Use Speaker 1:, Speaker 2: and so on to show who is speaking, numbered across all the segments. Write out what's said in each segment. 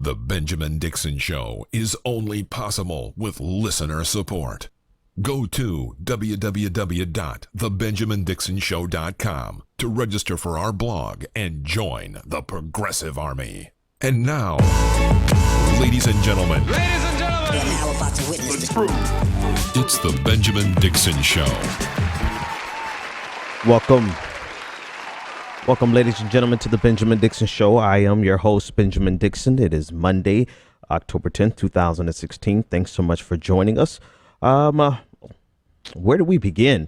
Speaker 1: The Benjamin Dixon Show is only possible with listener support. Go to www.thebenjamindixonshow.com to register for our blog and join the Progressive Army. And now, ladies and gentlemen,
Speaker 2: You're now about to witness the truth.
Speaker 1: It's the Benjamin Dixon Show.
Speaker 3: Welcome, ladies and gentlemen, to the Benjamin Dixon Show. I am your host, Benjamin Dixon. It is Monday, October 10th, 2016. Thanks so much for joining us. Where do we begin?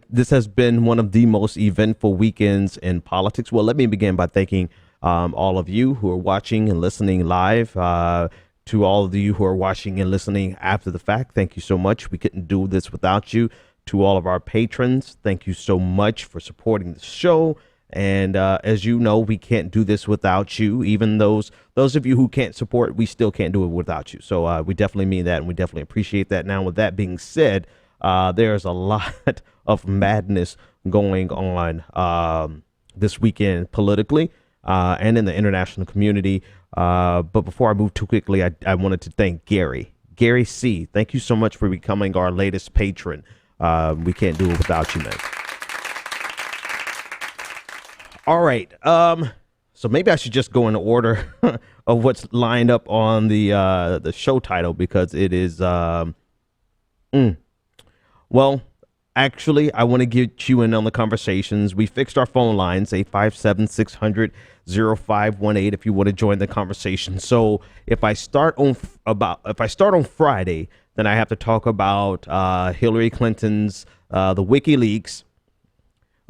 Speaker 3: This has been one of the most eventful weekends in politics. Well, let me begin by thanking all of you who are watching and listening live. To all of you who are watching and listening after the fact, thank you so much. We couldn't do this without you. To all of our patrons, thank you so much for supporting the show. And as you know, we can't do this without you. Even those of you who can't support, we still can't do it without you. So we definitely mean that, and we definitely appreciate that. Now, with that being said, there's a lot of madness going on this weekend politically and in the international community. But before I move too quickly, I wanted to thank Gary C. Thank you so much for becoming our latest patron. We can't do it without you, man. All right. So maybe I should just go in order of what's lined up on the show title, because it is well, actually, I want to get you in on the conversations. We fixed our phone lines, 857-600-0518, if you want to join the conversation. So if I start on Friday, then I have to talk about Hillary Clinton's the WikiLeaks,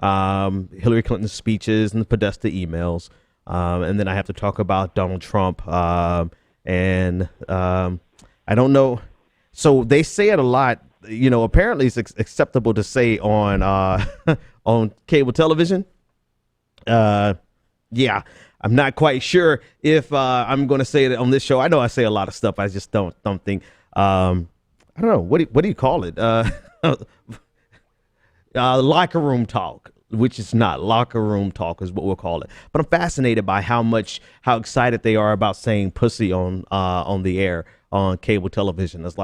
Speaker 3: Hillary Clinton's speeches and the Pedersen emails, and then I have to talk about Donald Trump. And I don't know. So they say it a lot. You know, apparently it's acceptable to say on on cable television. Yeah, I'm not quite sure if I'm going to say it on this show. I know I say a lot of stuff. I just don't think. I don't know. What do you call it? Locker room talk, which is not. Locker room talk is what we'll call it. But I'm fascinated by how excited they are about saying pussy on the air on cable television. It's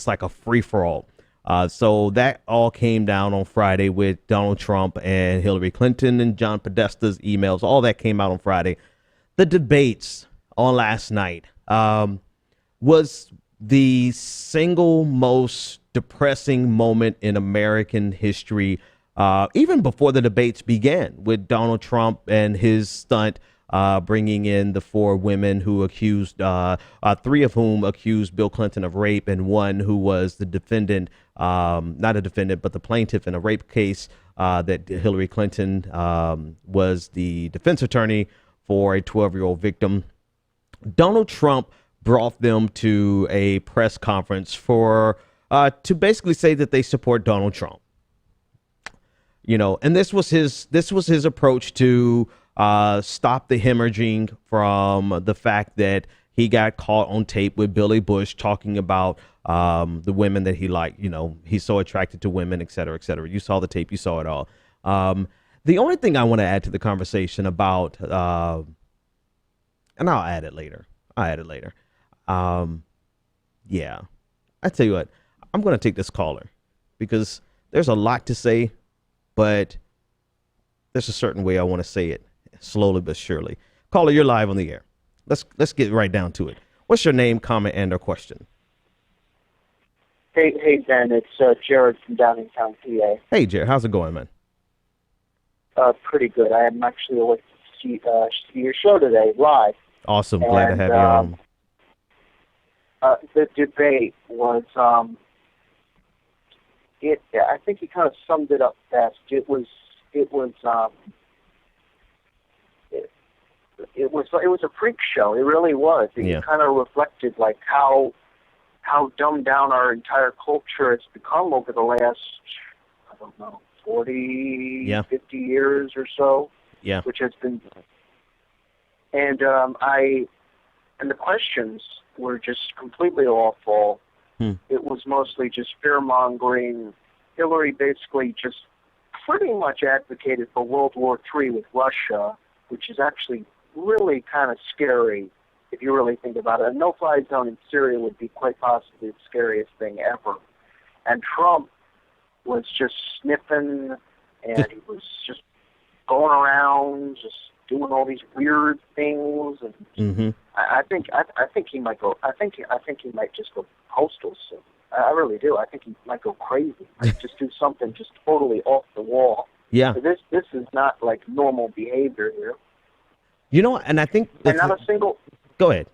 Speaker 3: like a free for all. So that all came down on Friday with Donald Trump and Hillary Clinton and John Podesta's emails. All that came out on Friday. The debates on last night was the single most depressing moment in American history, even before the debates began, with Donald Trump and his stunt bringing in the four women who accused, three of whom accused Bill Clinton of rape, and one who was the defendant, not a defendant, but the plaintiff in a rape case that Hillary Clinton was the defense attorney for a 12-year-old victim. Donald Trump brought them to a press conference to basically say that they support Donald Trump. You know, and this was his approach to stop the hemorrhaging from the fact that he got caught on tape with Billy Bush talking about the women that he liked. You know, he's so attracted to women, et cetera, et cetera. You saw the tape, you saw it all. The only thing I want to add to the conversation about, and I'll add it later. Yeah, I tell you what, I'm going to take this caller because there's a lot to say, but there's a certain way I want to say it, slowly but surely. Caller, you're live on the air. Let's get right down to it. What's your name, comment, and or question?
Speaker 4: Hey, Ben. It's Jared from Downingtown, PA.
Speaker 3: Hey, Jared. How's it going, man?
Speaker 4: Pretty good. I am actually awake to see your show today live.
Speaker 3: Awesome. Glad to have you on.
Speaker 4: The debate was, I think he kind of summed it up best. It was a freak show. It really was. It kind of reflected like how dumbed down our entire culture has become over the last, 40, 50 years or so.
Speaker 3: Yeah.
Speaker 4: Which has been, and the questions were just completely awful. It was mostly just fear-mongering. Hillary basically just pretty much advocated for World War III with Russia, which is actually really kind of scary. if you really think about it. A no-fly zone in Syria would be quite possibly the scariest thing ever. And Trump was just sniffing, and he was just going around, just doing all these weird things. And I think he might go. I think he might just go postal soon. I really do. I think he might go crazy. Just do something just totally off the wall.
Speaker 3: Yeah.
Speaker 4: So this is not like normal behavior here.
Speaker 3: You know, and I think
Speaker 4: And not a single.
Speaker 3: Go ahead.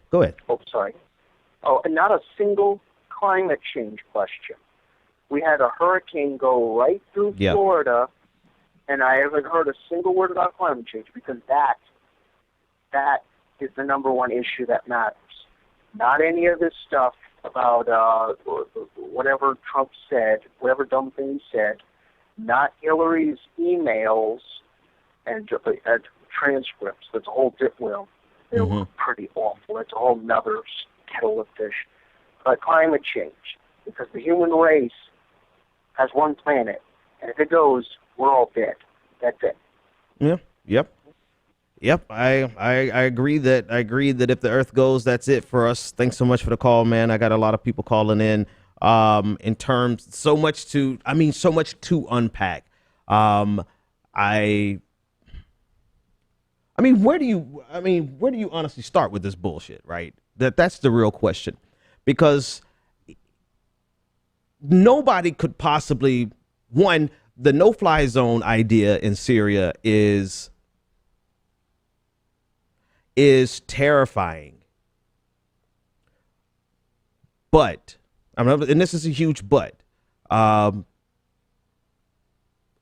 Speaker 4: Oh, sorry. Oh, and not a single climate change question. We had a hurricane go right through Florida, and I haven't heard a single word about climate change, because that is the number one issue that matters. Not any of this stuff about whatever Trump said, whatever dumb thing he said. Not Hillary's emails and transcripts. That's a whole different. They were pretty awful. That's a whole nother kettle of fish. But climate change, because the human race has one planet, and if it goes, we're all dead. That's it.
Speaker 3: Yeah. Yep. I agree that if the Earth goes, that's it for us. Thanks so much for the call, man. I got a lot of people calling in. In terms, so much to unpack. Where do you honestly start with this bullshit, right? That's the real question, because nobody could possibly, the no-fly zone idea in Syria is terrifying. But, and this is a huge but,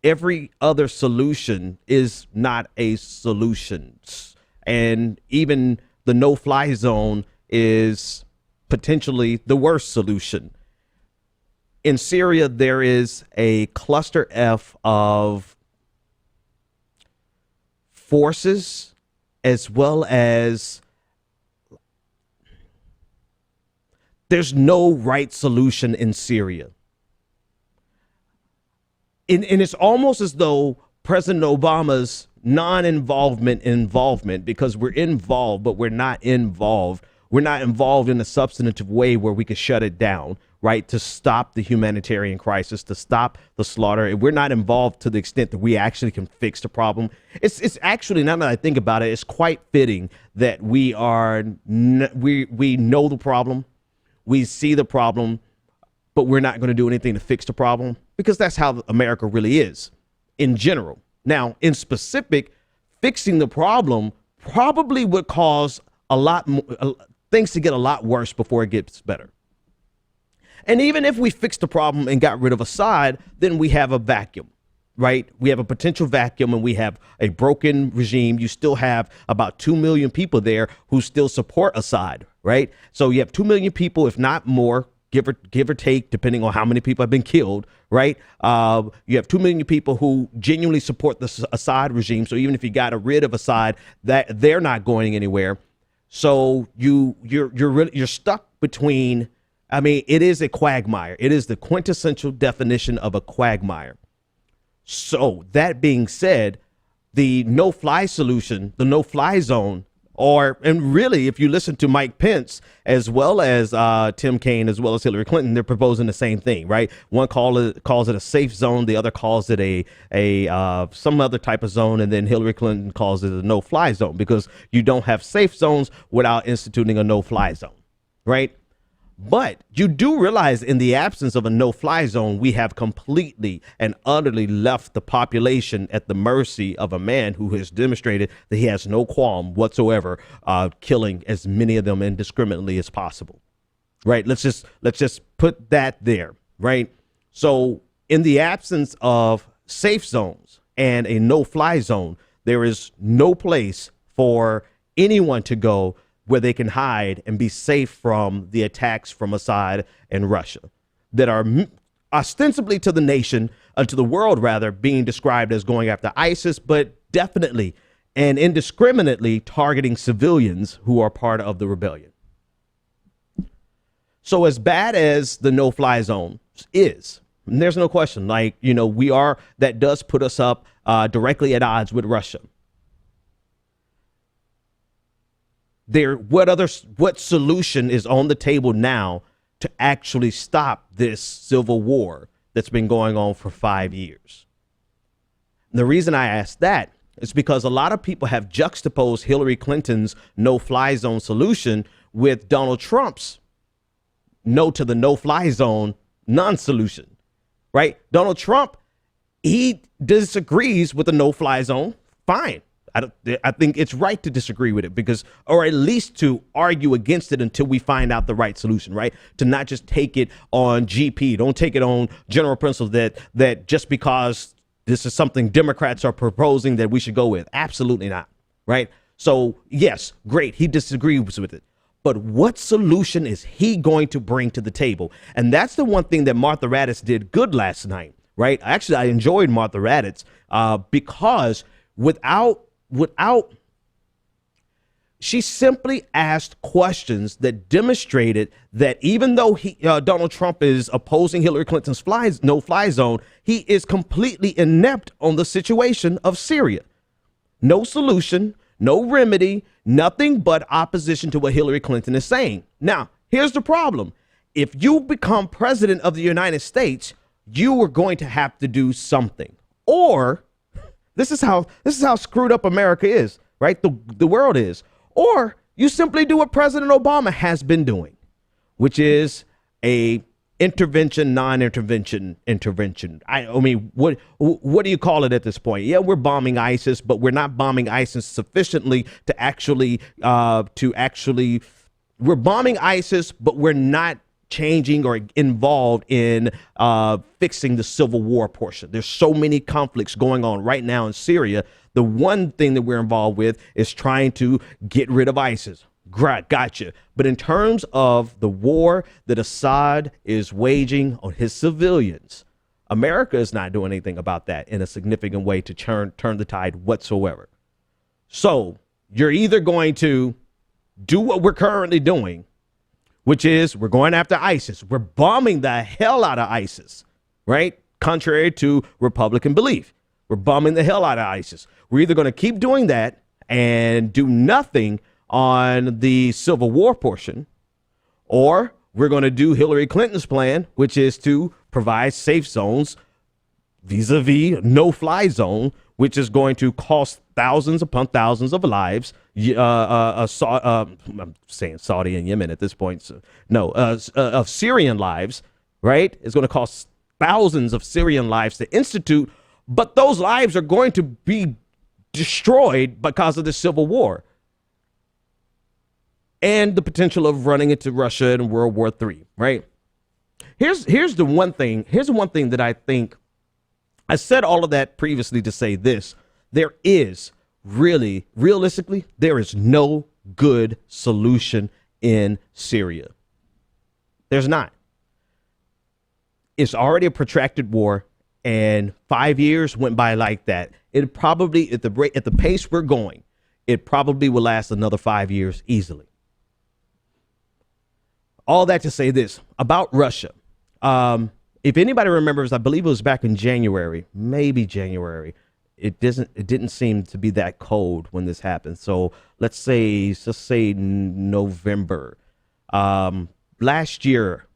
Speaker 3: every other solution is not a solution. And even the no-fly zone is potentially the worst solution. In Syria, there is a cluster F of forces, as well as there's no right solution in Syria. And it's almost as though President Obama's involvement, because we're involved, but we're not involved. We're not involved in a substantive way where we could shut it down, right? To stop the humanitarian crisis, to stop the slaughter. We're not involved to the extent that we actually can fix the problem. It's actually, now that I think about it, it's quite fitting that we know the problem. We see the problem, but we're not going to do anything to fix the problem, because that's how America really is in general. Now, in specific, fixing the problem probably would cause a lot more, things to get a lot worse before it gets better. And even if we fixed the problem and got rid of Assad, then we have a vacuum, right? We have a potential vacuum, and we have a broken regime. You still have about 2 million people there who still support Assad, right? So you have 2 million people, if not more, give or take, depending on how many people have been killed, right? You have 2 million people who genuinely support the Assad regime. So even if you got rid of Assad, that they're not going anywhere. So you're stuck between. It is a quagmire. It is the quintessential definition of a quagmire. So that being said, the no-fly solution, the no-fly zone, and really, if you listen to Mike Pence, as well as Tim Kaine, as well as Hillary Clinton, they're proposing the same thing, right? One calls it a safe zone. The other calls it a some other type of zone. And then Hillary Clinton calls it a no-fly zone, because you don't have safe zones without instituting a no-fly zone, right? But you do realize, in the absence of a no-fly zone, we have completely and utterly left the population at the mercy of a man who has demonstrated that he has no qualm whatsoever killing as many of them indiscriminately as possible. Right. Let's just put that there. Right. So in the absence of safe zones and a no-fly zone, there is no place for anyone to go where they can hide and be safe from the attacks from Assad and Russia that are ostensibly to the nation, to the world rather, being described as going after ISIS, but definitely and indiscriminately targeting civilians who are part of the rebellion. So as bad as the no-fly zone is, and there's no question, that does put us up directly at odds with Russia. what solution is on the table now to actually stop this civil war that's been going on for 5 years? And the reason I ask that is because a lot of people have juxtaposed Hillary Clinton's no-fly zone solution with Donald Trump's no to the no-fly zone non-solution, right? Donald Trump, he disagrees with the no-fly zone. Fine. I think it's right to disagree with it because, or at least to argue against it until we find out the right solution, right? To not just take it on GP. Don't take it on general principles that just because this is something Democrats are proposing that we should go with. Absolutely not. Right. So, yes, great. He disagrees with it. But what solution is he going to bring to the table? And that's the one thing that Martha Raddatz did good last night. Right. Actually, I enjoyed Martha Raddatz because without she simply asked questions that demonstrated that even though Donald Trump is opposing Hillary Clinton's no-fly zone, he is completely inept on the situation of Syria. No solution, no remedy, nothing but opposition to what Hillary Clinton is saying. Now, here's the problem. If you become president of the United States, you are going to have to do something. Or this is how screwed up America is, right? The world is. Or you simply do what President Obama has been doing, which is a intervention, non-intervention, intervention. I mean, what do you call it at this point? Yeah, we're bombing ISIS, but we're not bombing ISIS sufficiently to actually we're bombing ISIS, but we're not changing or involved in fixing the civil war portion. There's so many conflicts going on right now in Syria. The one thing that we're involved with is trying to get rid of ISIS. Gotcha. But in terms of the war that Assad is waging on his civilians, America is not doing anything about that in a significant way to turn the tide whatsoever. So you're either going to do what we're currently doing, which is we're going after ISIS. We're bombing the hell out of ISIS, right? Contrary to Republican belief. We're bombing the hell out of ISIS. We're either going to keep doing that and do nothing on the civil war portion, or we're going to do Hillary Clinton's plan, which is to provide safe zones vis-a-vis no-fly zone, which is going to cost thousands upon thousands of lives. I'm saying Saudi and Yemen at this point. So, no, of Syrian lives, right? It's going to cost thousands of Syrian lives to institute, but those lives are going to be destroyed because of the civil war and the potential of running into Russia in World War III, right? Here's the one thing. Here's the one thing that I think. I said all of that previously to say this. There is really, realistically, there is no good solution in Syria. There's not. It's already a protracted war, and 5 years went by like that. It probably, at the pace we're going, it probably will last another 5 years easily. All that to say this about Russia. If anybody remembers, I believe it was back in January, maybe January. It didn't seem to be that cold when this happened. So let's say November last year,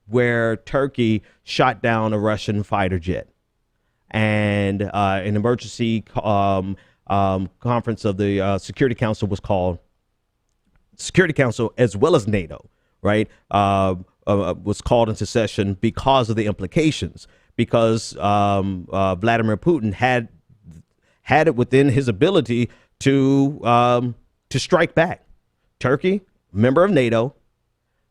Speaker 3: where Turkey shot down a Russian fighter jet, and an emergency conference of the Security Council was called. Security Council, as well as NATO, right? Was called into session because of the implications, because Vladimir Putin had it within his ability to strike back. Turkey, member of NATO,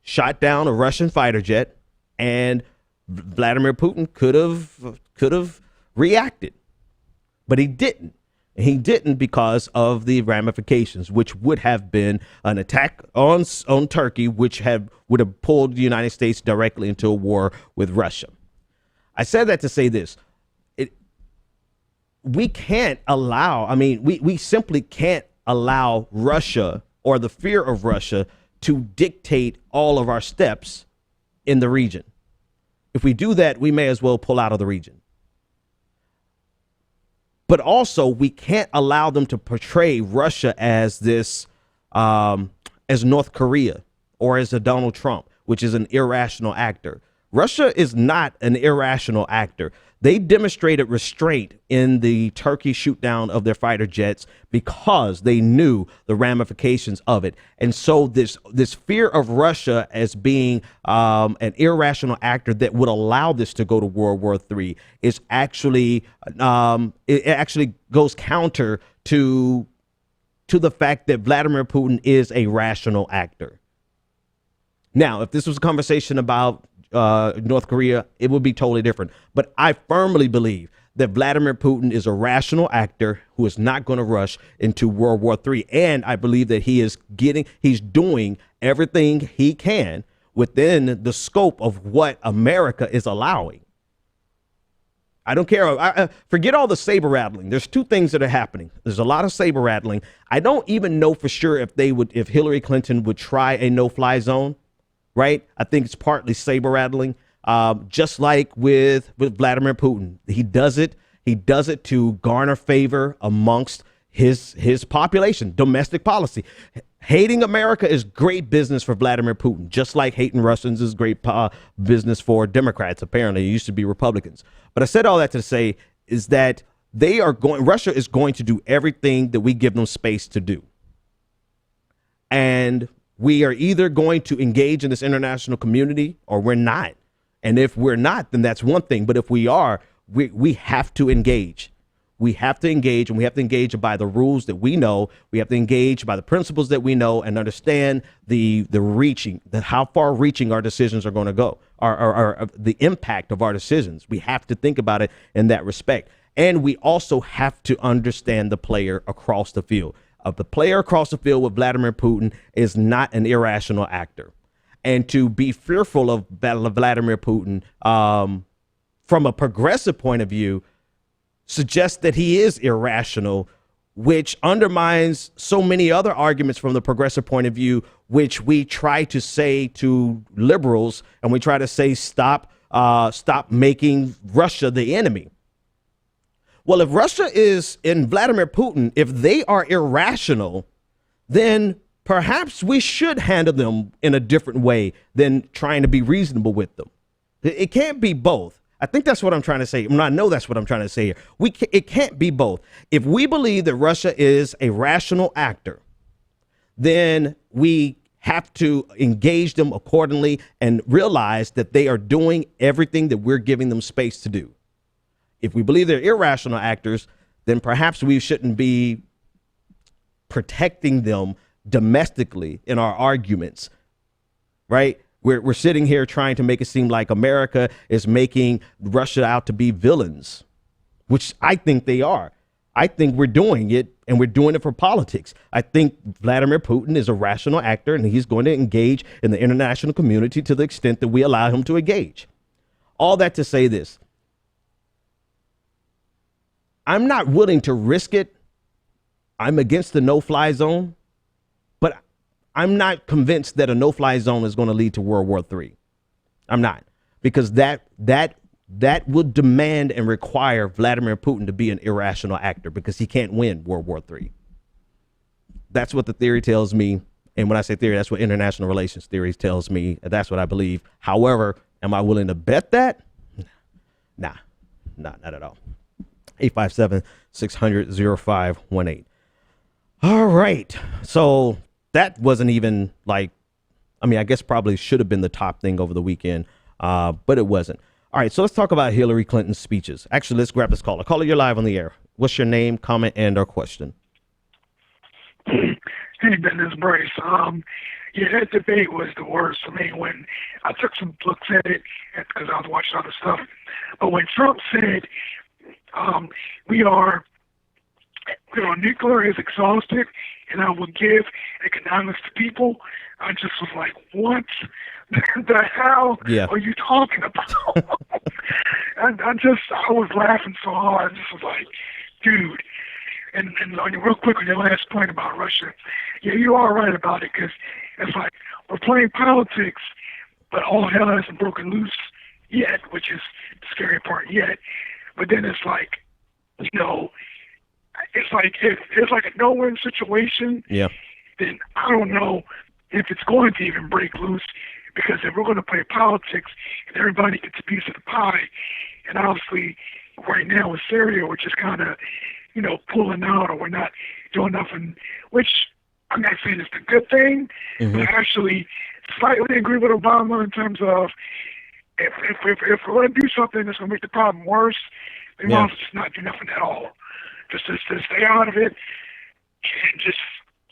Speaker 3: shot down a Russian fighter jet, and Vladimir Putin could have reacted, but he didn't. He didn't because of the ramifications, which would have been an attack on Turkey, which would have pulled the United States directly into a war with Russia. I said that to say this. We can't allow, we simply can't allow Russia, or the fear of Russia, to dictate all of our steps in the region. If we do that, we may as well pull out of the region. But also, we can't allow them to portray Russia as this as North Korea or as a Donald Trump, which is an irrational actor. Russia is not an irrational actor. They demonstrated restraint in the Turkey shootdown of their fighter jets because they knew the ramifications of it. And so this fear of Russia as being an irrational actor that would allow this to go to World War III is actually it actually goes counter to the fact that Vladimir Putin is a rational actor. Now, if this was a conversation about North Korea, it would be totally different. But I firmly believe that Vladimir Putin is a rational actor who is not going to rush into World War III. And I believe that he's doing everything he can within the scope of what America is allowing. I don't care. Forget all the saber rattling. There's two things that are happening. There's a lot of saber rattling. I don't even know for sure if Hillary Clinton would try a no-fly zone. Right. I think it's partly saber rattling, just like with Vladimir Putin. He does it to garner favor amongst his population. Domestic policy. Hating America is great business for Vladimir Putin, just like hating Russians is great business for Democrats. Apparently, it used to be Republicans. But I said all that to say is that Russia is going to do everything that we give them space to do. And we are either going to engage in this international community or we're not. And if we're not, then that's one thing. But if we are, we have to engage. We have to engage, and we have to engage by the rules that we know. We have to engage by the principles that we know and understand how far reaching our decisions are going to go, or the impact of our decisions. We have to think about it in that respect. And we also have to understand the player across the field. The player across the field with Vladimir Putin is not an irrational actor. And to be fearful of Vladimir Putin from a progressive point of view suggests that he is irrational, which undermines so many other arguments from the progressive point of view, which we try to say to liberals, and we try to say stop making Russia the enemy. Well, if Russia is in Vladimir Putin, if they are irrational, then perhaps we should handle them in a different way than trying to be reasonable with them. It can't be both. I think that's what I'm trying to say. I know that's what I'm trying to say here. It can't be both. If we believe that Russia is a rational actor, then we have to engage them accordingly and realize that they are doing everything that we're giving them space to do. If we believe they're irrational actors, then perhaps we shouldn't be protecting them domestically in our arguments, right? We're sitting here trying to make it seem like America is making Russia out to be villains, which I think they are. I think we're doing it, and we're doing it for politics. I think Vladimir Putin is a rational actor, and he's going to engage in the international community to the extent that we allow him to engage. All that to say this. I'm not willing to risk it. I'm against the no-fly zone, but I'm not convinced that a no-fly zone is going to lead to World War III. I'm not, because that would demand and require Vladimir Putin to be an irrational actor, because he can't win World War III. That's what the theory tells me. And when I say theory, that's what international relations theory tells me. That's what I believe. However, am I willing to bet that? Nah, not at all. 857-600-0518. All right. So that wasn't even I guess probably should have been the top thing over the weekend, but it wasn't. All right. So let's talk about Hillary Clinton's speeches. Actually, let's grab this caller. Caller, you're live on the air. What's your name, comment, and or question?
Speaker 5: Hey, Ben, this is Bryce. Yeah, that debate was the worst for me. When I took some looks at it, because I was watching other stuff, but when Trump said, nuclear is exhausted, and I will give economics to people, I just was like, what the hell are you talking about? I was laughing so hard. I just was like, dude. And real quick on your last point about Russia, yeah, you are right about it, because it's like we're playing politics, but all hell hasn't broken loose yet, which is the scary part yet. But then it's like, it's like if it's like a no-win situation, then I don't know if it's going to even break loose, because if we're going to play politics and everybody gets a piece of the pie, and obviously right now with Syria, we're just kind of, pulling out, or we're not doing nothing, which I'm not saying it's a good thing, but I actually slightly agree with Obama in terms of if we're going to do something that's going to make the problem worse, we might as well just not do nothing at all. Just stay out of it, and just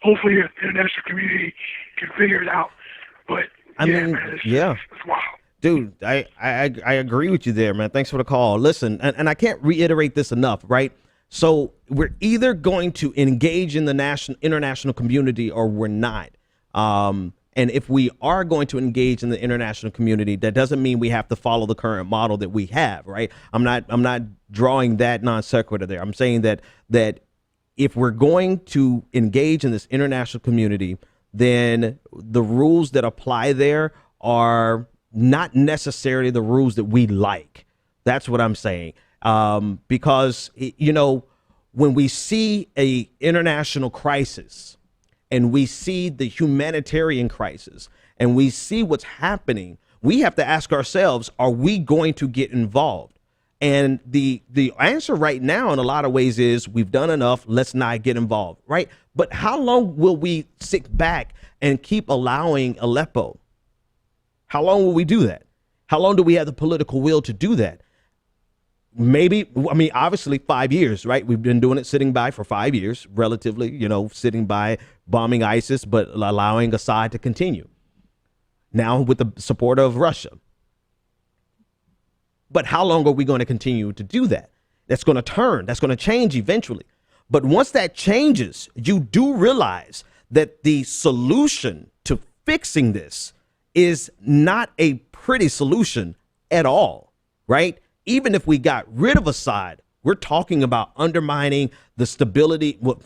Speaker 5: hopefully the international community can figure it out. But
Speaker 3: I mean,
Speaker 5: it's wild.
Speaker 3: Dude, I agree with you there, man. Thanks for the call. Listen, and I can't reiterate this enough, right? So we're either going to engage in the international community or we're not. And if we are going to engage in the international community, that doesn't mean we have to follow the current model that we have, right? I'm not drawing that non sequitur there. I'm saying that if we're going to engage in this international community, then the rules that apply there are not necessarily the rules that we like. That's what I'm saying. Because, when we see a international crisis and we see the humanitarian crisis and we see what's happening, we have to ask ourselves, are we going to get involved? And the answer right now in a lot of ways is we've done enough. Let's not get involved. Right. But how long will we sit back and keep allowing Aleppo? How long will we do that? How long do we have the political will to do that? Maybe, obviously 5 years, right? We've been doing it sitting by for 5 years, relatively, sitting by bombing ISIS, but allowing Assad to continue. Now with the support of Russia. But how long are we going to continue to do that? That's going to turn. That's going to change eventually. But once that changes, you do realize that the solution to fixing this is not a pretty solution at all, right? Even if we got rid of Assad, we're talking about undermining the stability. Well,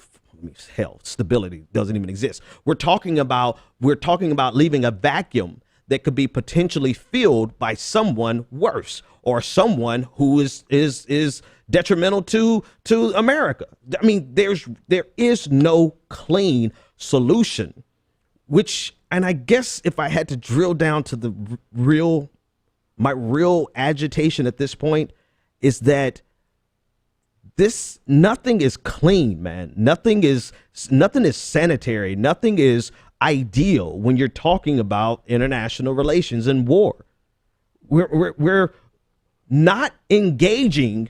Speaker 3: hell, stability doesn't even exist. We're talking about leaving a vacuum that could be potentially filled by someone worse or someone who is detrimental to America. I mean, there is no clean solution, and I guess if I had to drill down to my real agitation at this point is that nothing is clean, man. Nothing is sanitary. Nothing is ideal when you're talking about international relations and war. We're not engaging.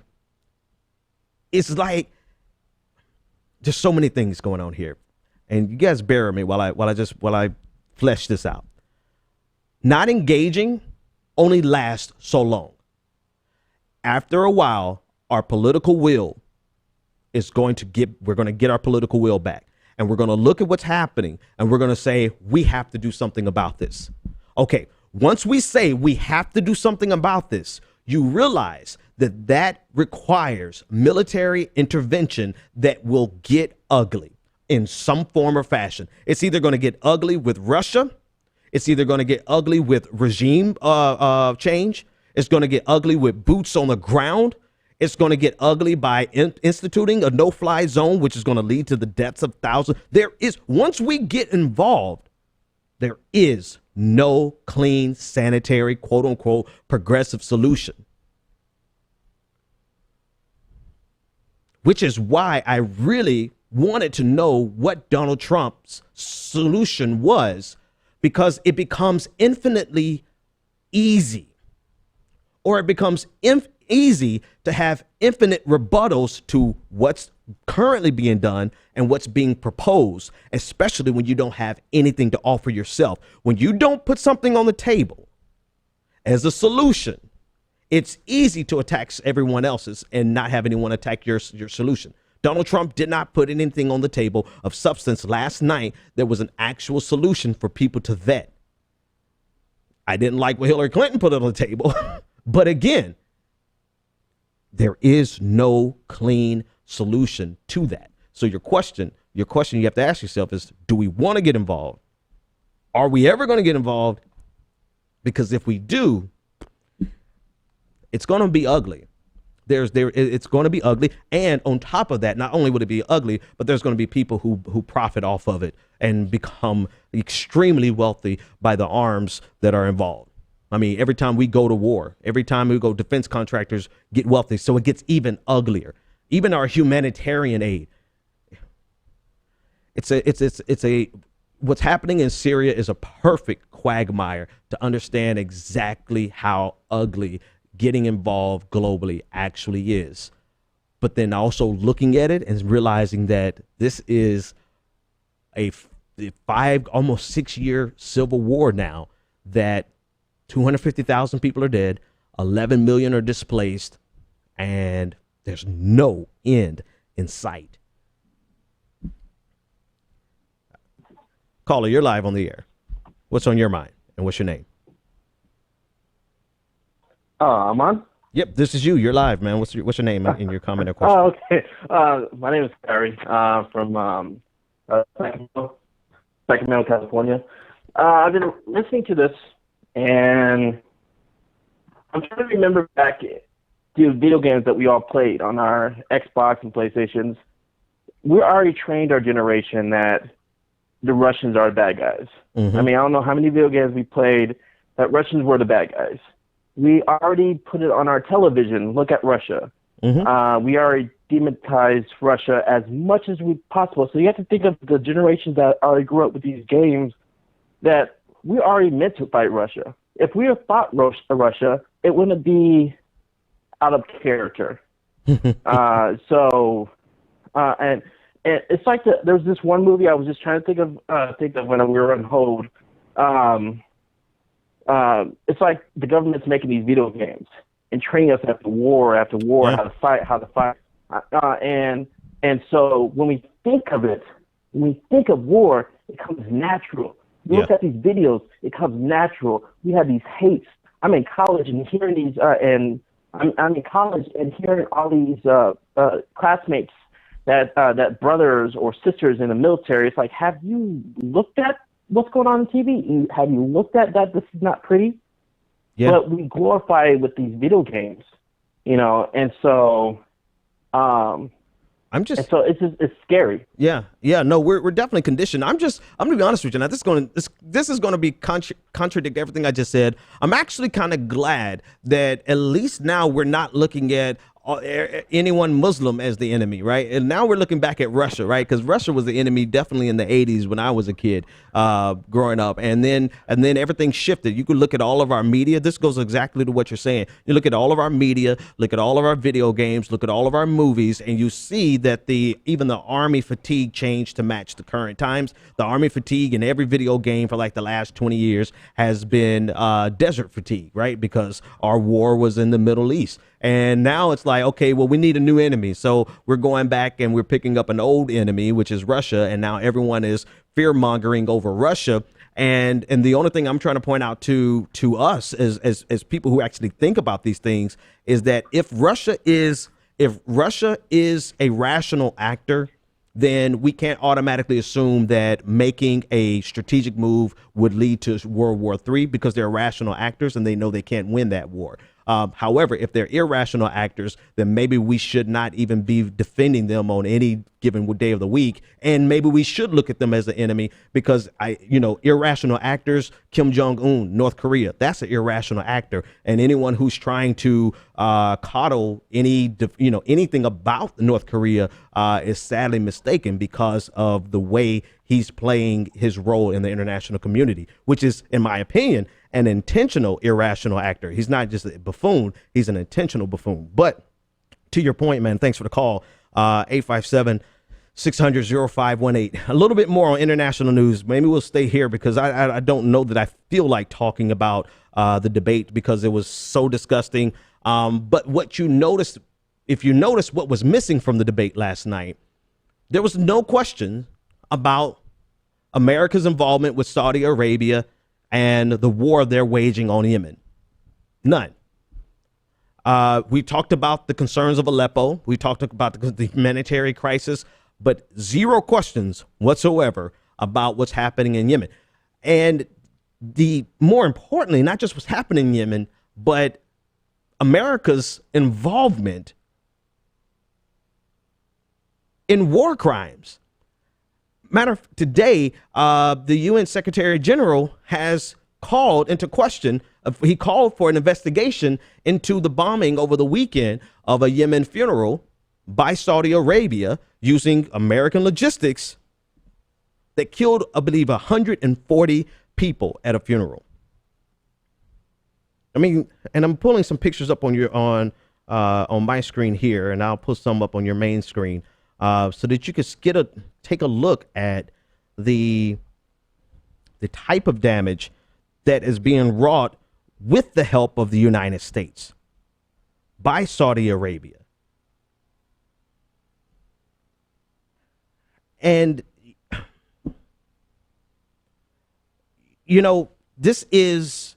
Speaker 3: It's like there's so many things going on here, and you guys bear with me while I flesh this out. Not engaging only lasts so long. After a while, our political will is we're going to get our political will back, and we're going to look at what's happening and we're going to say, we have to do something about this. Okay. Once we say we have to do something about this, you realize that requires military intervention that will get ugly in some form or fashion. It's either going to get ugly with Russia. It's either going to get ugly with regime change. It's going to get ugly with boots on the ground. It's going to get ugly by instituting a no-fly zone, which is going to lead to the deaths of thousands. Once we get involved, there is no clean, sanitary, quote unquote, progressive solution. Which is why I really wanted to know what Donald Trump's solution was, because it becomes infinitely easy, or it becomes easy to have infinite rebuttals to what's currently being done and what's being proposed, especially when you don't have anything to offer yourself. When you don't put something on the table as a solution, it's easy to attack everyone else's and not have anyone attack your solution. Donald Trump did not put anything on the table of substance last night. There was an actual solution for people to vet. I didn't like what Hillary Clinton put on the table, but again, there is no clean solution to that. So your question you have to ask yourself is, do we want to get involved? Are we ever going to get involved? Because if we do, it's going to be ugly, It's going to be ugly. And on top of that, not only would it be ugly, but there's going to be people who profit off of it and become extremely wealthy by the arms that are involved. I mean, every time we go to war, every time we go, defense contractors get wealthy. So it gets even uglier. Even our humanitarian aid. What's happening in Syria is a perfect quagmire to understand exactly how ugly getting involved globally actually is. But then also looking at it and realizing that this is a 5, almost 6-year civil war now, that 250,000 people are dead, 11 million are displaced, and there's no end in sight. Caller, you're live on the air. What's on your mind and what's your name?
Speaker 6: I'm on?
Speaker 3: Yep, this is you. You're live, man. What's your name in your comment or question?
Speaker 6: Oh, okay. My name is Barry from Sacramento, California. I've been listening to this, and I'm trying to remember back to video games that we all played on our Xbox and PlayStations. We already trained our generation that the Russians are bad guys. Mm-hmm. I mean, I don't know how many video games we played that Russians were the bad guys. We already put it on our television. Look at Russia. Mm-hmm. We already demonetized Russia as much as we possible. So you have to think of the generations that already grew up with these games, that we already meant to fight Russia. If we had fought Russia, it wouldn't be out of character. And it's like there's this one movie I was just trying to think of when we were on hold. It's like the government's making these video games and training us after war, yeah, how to fight. And so when we think of it, when we think of war, it comes natural. We look at these videos, it comes natural. We have these hates. I'm in college and hearing these, I'm in college and hearing all these classmates that brothers or sisters in the military. It's like, have you looked at what's going on TV? Have you looked at that? This is not pretty. Yeah. But we glorify it with these video games, and so it's scary.
Speaker 3: Yeah. No, we're definitely conditioned. I'm gonna be honest with you. Now this is gonna be contradict everything I just said. I'm actually kind of glad that at least now we're not looking at anyone Muslim as the enemy, right? And now we're looking back at Russia, right? Because Russia was the enemy definitely in the 80s when I was a kid growing up, and then everything shifted. You could look at all of our media. This goes exactly to what you're saying. You look at all of our media, look at all of our video games, look at all of our movies, and you see that even the army fatigue changed to match the current times. The army fatigue in every video game for like the last 20 years has been desert fatigue, right? Because our war was in the Middle East. And now it's like, okay, well, we need a new enemy. So we're going back and we're picking up an old enemy, which is Russia. And now everyone is fear mongering over Russia. And the only thing I'm trying to point out to us as people who actually think about these things is that if Russia is a rational actor, then we can't automatically assume that making a strategic move would lead to World War III, because they're rational actors and they know they can't win that war. However, if they're irrational actors, then maybe we should not even be defending them on any given day of the week. And maybe we should look at them as the enemy, because irrational actors, Kim Jong-un, North Korea, that's an irrational actor. And anyone who's trying to coddle anything about North Korea is sadly mistaken, because of the way he's playing his role in the international community, which is, in my opinion, an intentional irrational actor. He's not just a buffoon, he's an intentional buffoon. But to your point, man, thanks for the call. 857-600-0518. A little bit more on international news. Maybe we'll stay here because I don't know that I feel like talking about the debate, because it was so disgusting. But what you noticed, if you notice what was missing from the debate last night, there was no question about America's involvement with Saudi Arabia and the war they're waging on Yemen. None. We talked about the concerns of Aleppo. We talked about the humanitarian crisis, but zero questions whatsoever about what's happening in Yemen. And more importantly, not just what's happening in Yemen, but America's involvement in war crimes. Today, the UN Secretary General has called into question, he called for an investigation into the bombing over the weekend of a Yemen funeral by Saudi Arabia using American logistics that killed, I believe, 140 people at a funeral. I mean, and I'm pulling some pictures up on my screen here, and I'll put some up on your main screen so that you can take a look at the type of damage that is being wrought with the help of the United States by Saudi Arabia. And, you know, this is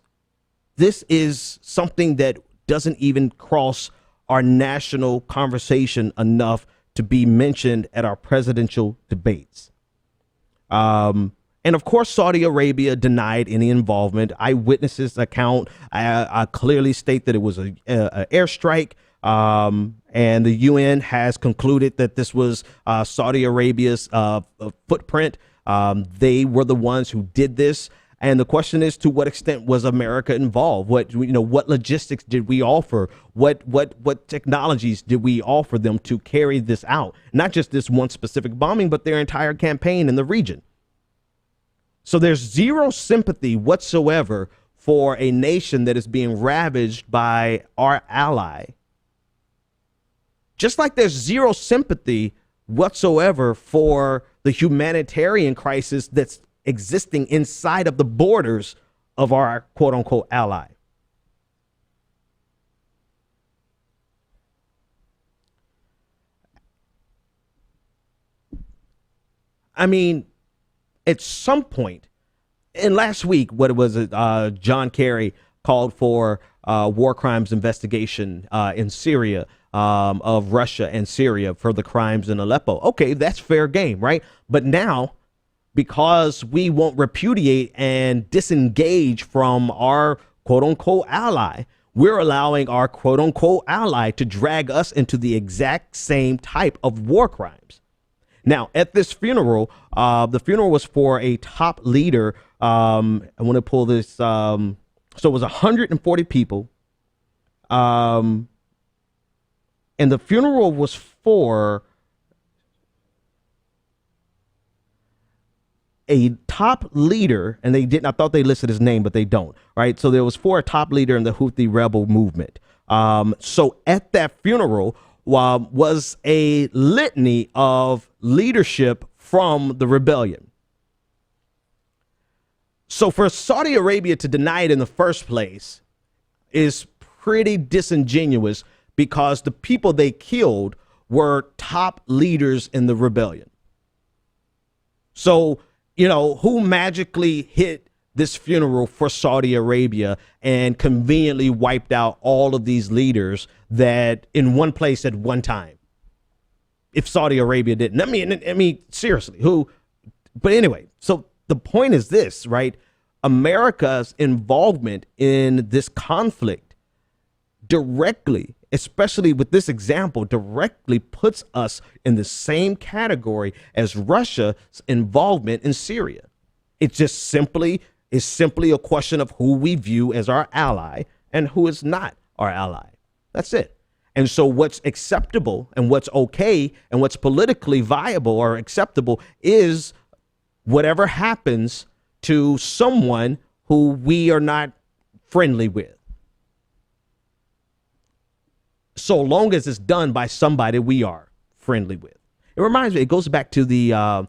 Speaker 3: something that doesn't even cross our national conversation enough to be mentioned at our presidential debates. And of course, Saudi Arabia denied any involvement. Eyewitnesses account I clearly state that it was a airstrike. And the UN has concluded that this was Saudi Arabia's footprint. They were the ones who did this. And the question is, to what extent was America involved? What logistics did we offer? What technologies did we offer them to carry this out? Not just this one specific bombing, but their entire campaign in the region. So there's zero sympathy whatsoever for a nation that is being ravaged by our ally. Just like there's zero sympathy whatsoever for the humanitarian crisis that's existing inside of the borders of our quote unquote ally. I mean, at some point, and last week, what was it? John Kerry called for war crimes investigation in Syria of Russia and Syria for the crimes in Aleppo. Okay, that's fair game, right? But now, because we won't repudiate and disengage from our quote unquote ally, we're allowing our quote unquote ally to drag us into the exact same type of war crimes. Now, at this funeral, the funeral was for a top leader. I want to pull this. So it was 140 people. And the funeral was for a top leader, and they didn't. I thought they listed his name, but they don't. Right. So there was for a top leader in the Houthi rebel movement. So at that funeral was a litany of leadership from the rebellion. So for Saudi Arabia to deny it in the first place is pretty disingenuous, because the people they killed were top leaders in the rebellion. So, you know, who magically hit this funeral for Saudi Arabia and conveniently wiped out all of these leaders that in one place at one time? If Saudi Arabia didn't, I mean, seriously, who? But anyway, so the point is this, right? America's involvement in this conflict directly, especially with this example, directly puts us in the same category as Russia's involvement in Syria. It's just simply a question of who we view as our ally and who is not our ally. That's it. And so what's acceptable and what's okay and what's politically viable or acceptable is whatever happens to someone who we are not friendly with, so long as it's done by somebody we are friendly with. It reminds me, it goes back to the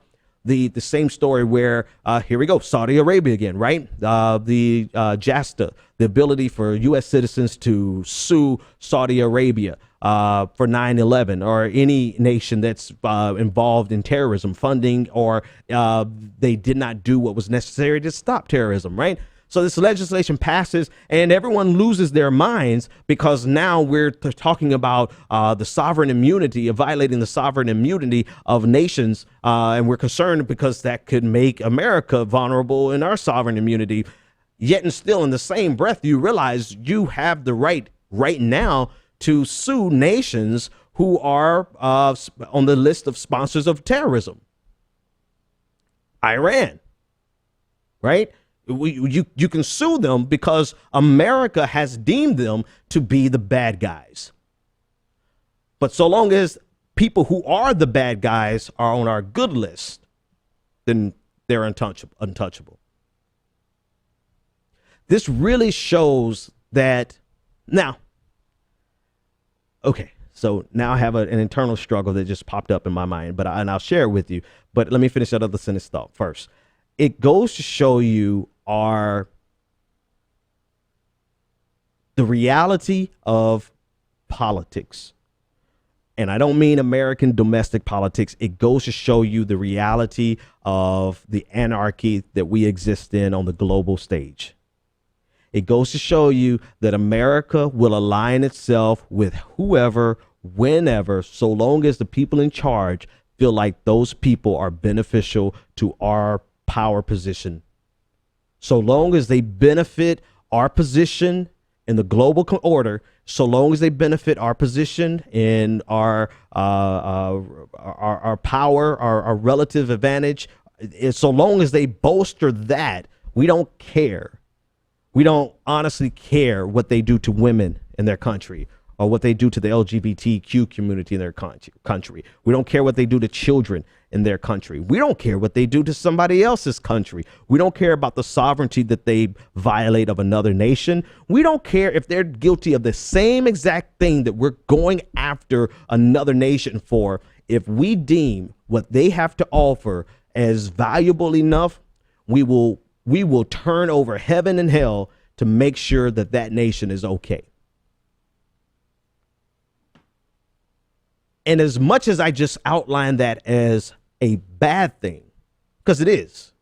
Speaker 3: same story where, here we go, Saudi Arabia again, right? The JASTA, the ability for U.S. citizens to sue Saudi Arabia for 9/11 or any nation that's involved in terrorism funding, or they did not do what was necessary to stop terrorism, right? So this legislation passes and everyone loses their minds, because now we're talking about the sovereign immunity, of violating the sovereign immunity of nations. And we're concerned because that could make America vulnerable in our sovereign immunity. Yet and still, in the same breath, you realize you have the right now to sue nations who are on the list of sponsors of terrorism. Iran, right? You can sue them because America has deemed them to be the bad guys. But so long as people who are the bad guys are on our good list, then they're untouchable. This really shows that now, okay, so now I have an internal struggle that just popped up in my mind, and I'll share it with you. But let me finish that other sentence thought first. It goes to show you the reality of politics. And I don't mean American domestic politics. It goes to show you the reality of the anarchy that we exist in on the global stage. It goes to show you that America will align itself with whoever, whenever, so long as the people in charge feel like those people are beneficial to our power position. So long as they benefit our position in the global order, so long as they benefit our position in our power, our relative advantage, so long as they bolster that, we don't care. We don't honestly care what they do to women in their country or what they do to the LGBTQ community in their country. We don't care what they do to children in their country. We don't care what they do to somebody else's country. We don't care about the sovereignty that they violate of another nation. We don't care if they're guilty of the same exact thing that we're going after another nation for. If we deem what they have to offer as valuable enough, we will turn over heaven and hell to make sure that that nation is okay. And as much as I just outlined that as a bad thing, because it is,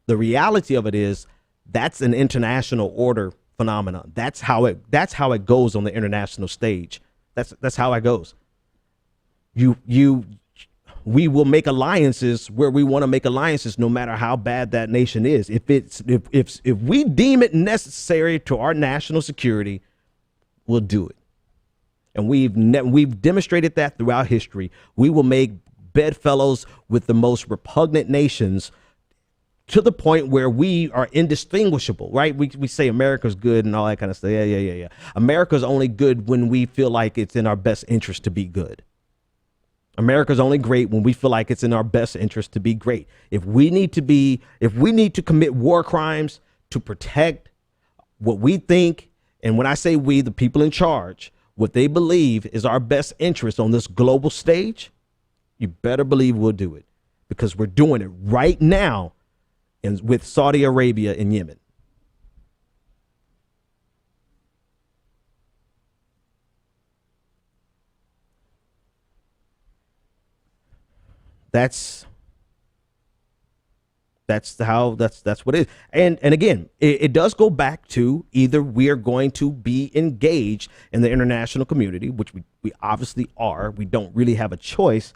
Speaker 3: the reality of it is that's an international order phenomenon. That's how it goes on the international stage. That's how it goes. We will make alliances where we want to make alliances, no matter how bad that nation is. If we deem it necessary to our national security, we'll do it. And we've demonstrated that throughout history. We will make bedfellows with the most repugnant nations to the point where we are indistinguishable, right? We say America's good and all that kind of stuff. Yeah. America's only good when we feel like it's in our best interest to be good. America's only great when we feel like it's in our best interest to be great. If we need to commit war crimes to protect what we think, and when I say we, the people in charge, what they believe is our best interest on this global stage, you better believe we'll do it, because we're doing it right now with Saudi Arabia and Yemen. That's what it is. And again, it does go back to either we are going to be engaged in the international community, which we obviously are. We don't really have a choice,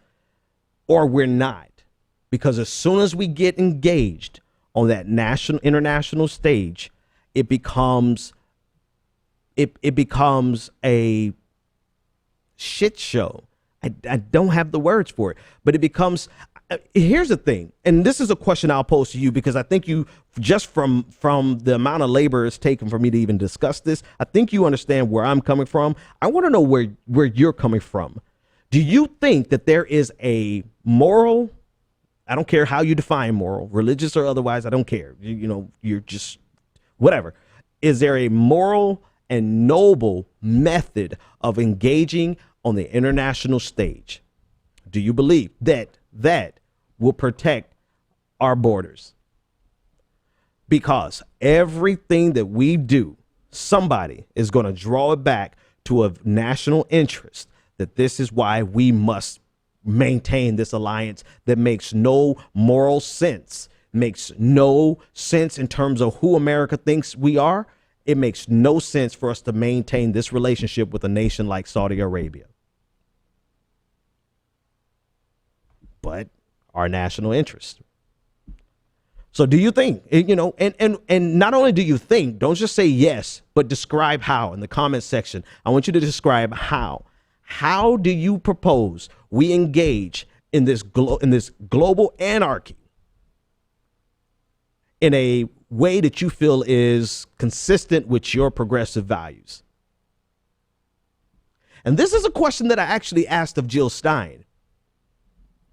Speaker 3: or we're not. Because as soon as we get engaged on that international stage, it becomes a shit show. I don't have the words for it, but it becomes, here's the thing, and this is a question I'll pose to you, because I think you, just from the amount of labor it's taken for me to even discuss this, I think you understand where I'm coming from. I want to know where you're coming from. Do you think that there is a moral, I don't care how you define moral, religious or otherwise, I don't care. You're just whatever. Is there a moral and noble method of engaging on the international stage? Do you believe that will protect our borders? Because everything that we do, somebody is going to draw it back to a national interest, that this is why we must maintain this alliance that makes no moral sense, makes no sense in terms of who America thinks we are. It makes no sense for us to maintain this relationship with a nation like Saudi Arabia. But our national interest. So do you think, and not only do you think, don't just say yes, but describe how in the comment section. I want you to describe how How do you propose we engage in this global anarchy in a way that you feel is consistent with your progressive values? And this is a question that I actually asked of Jill Stein,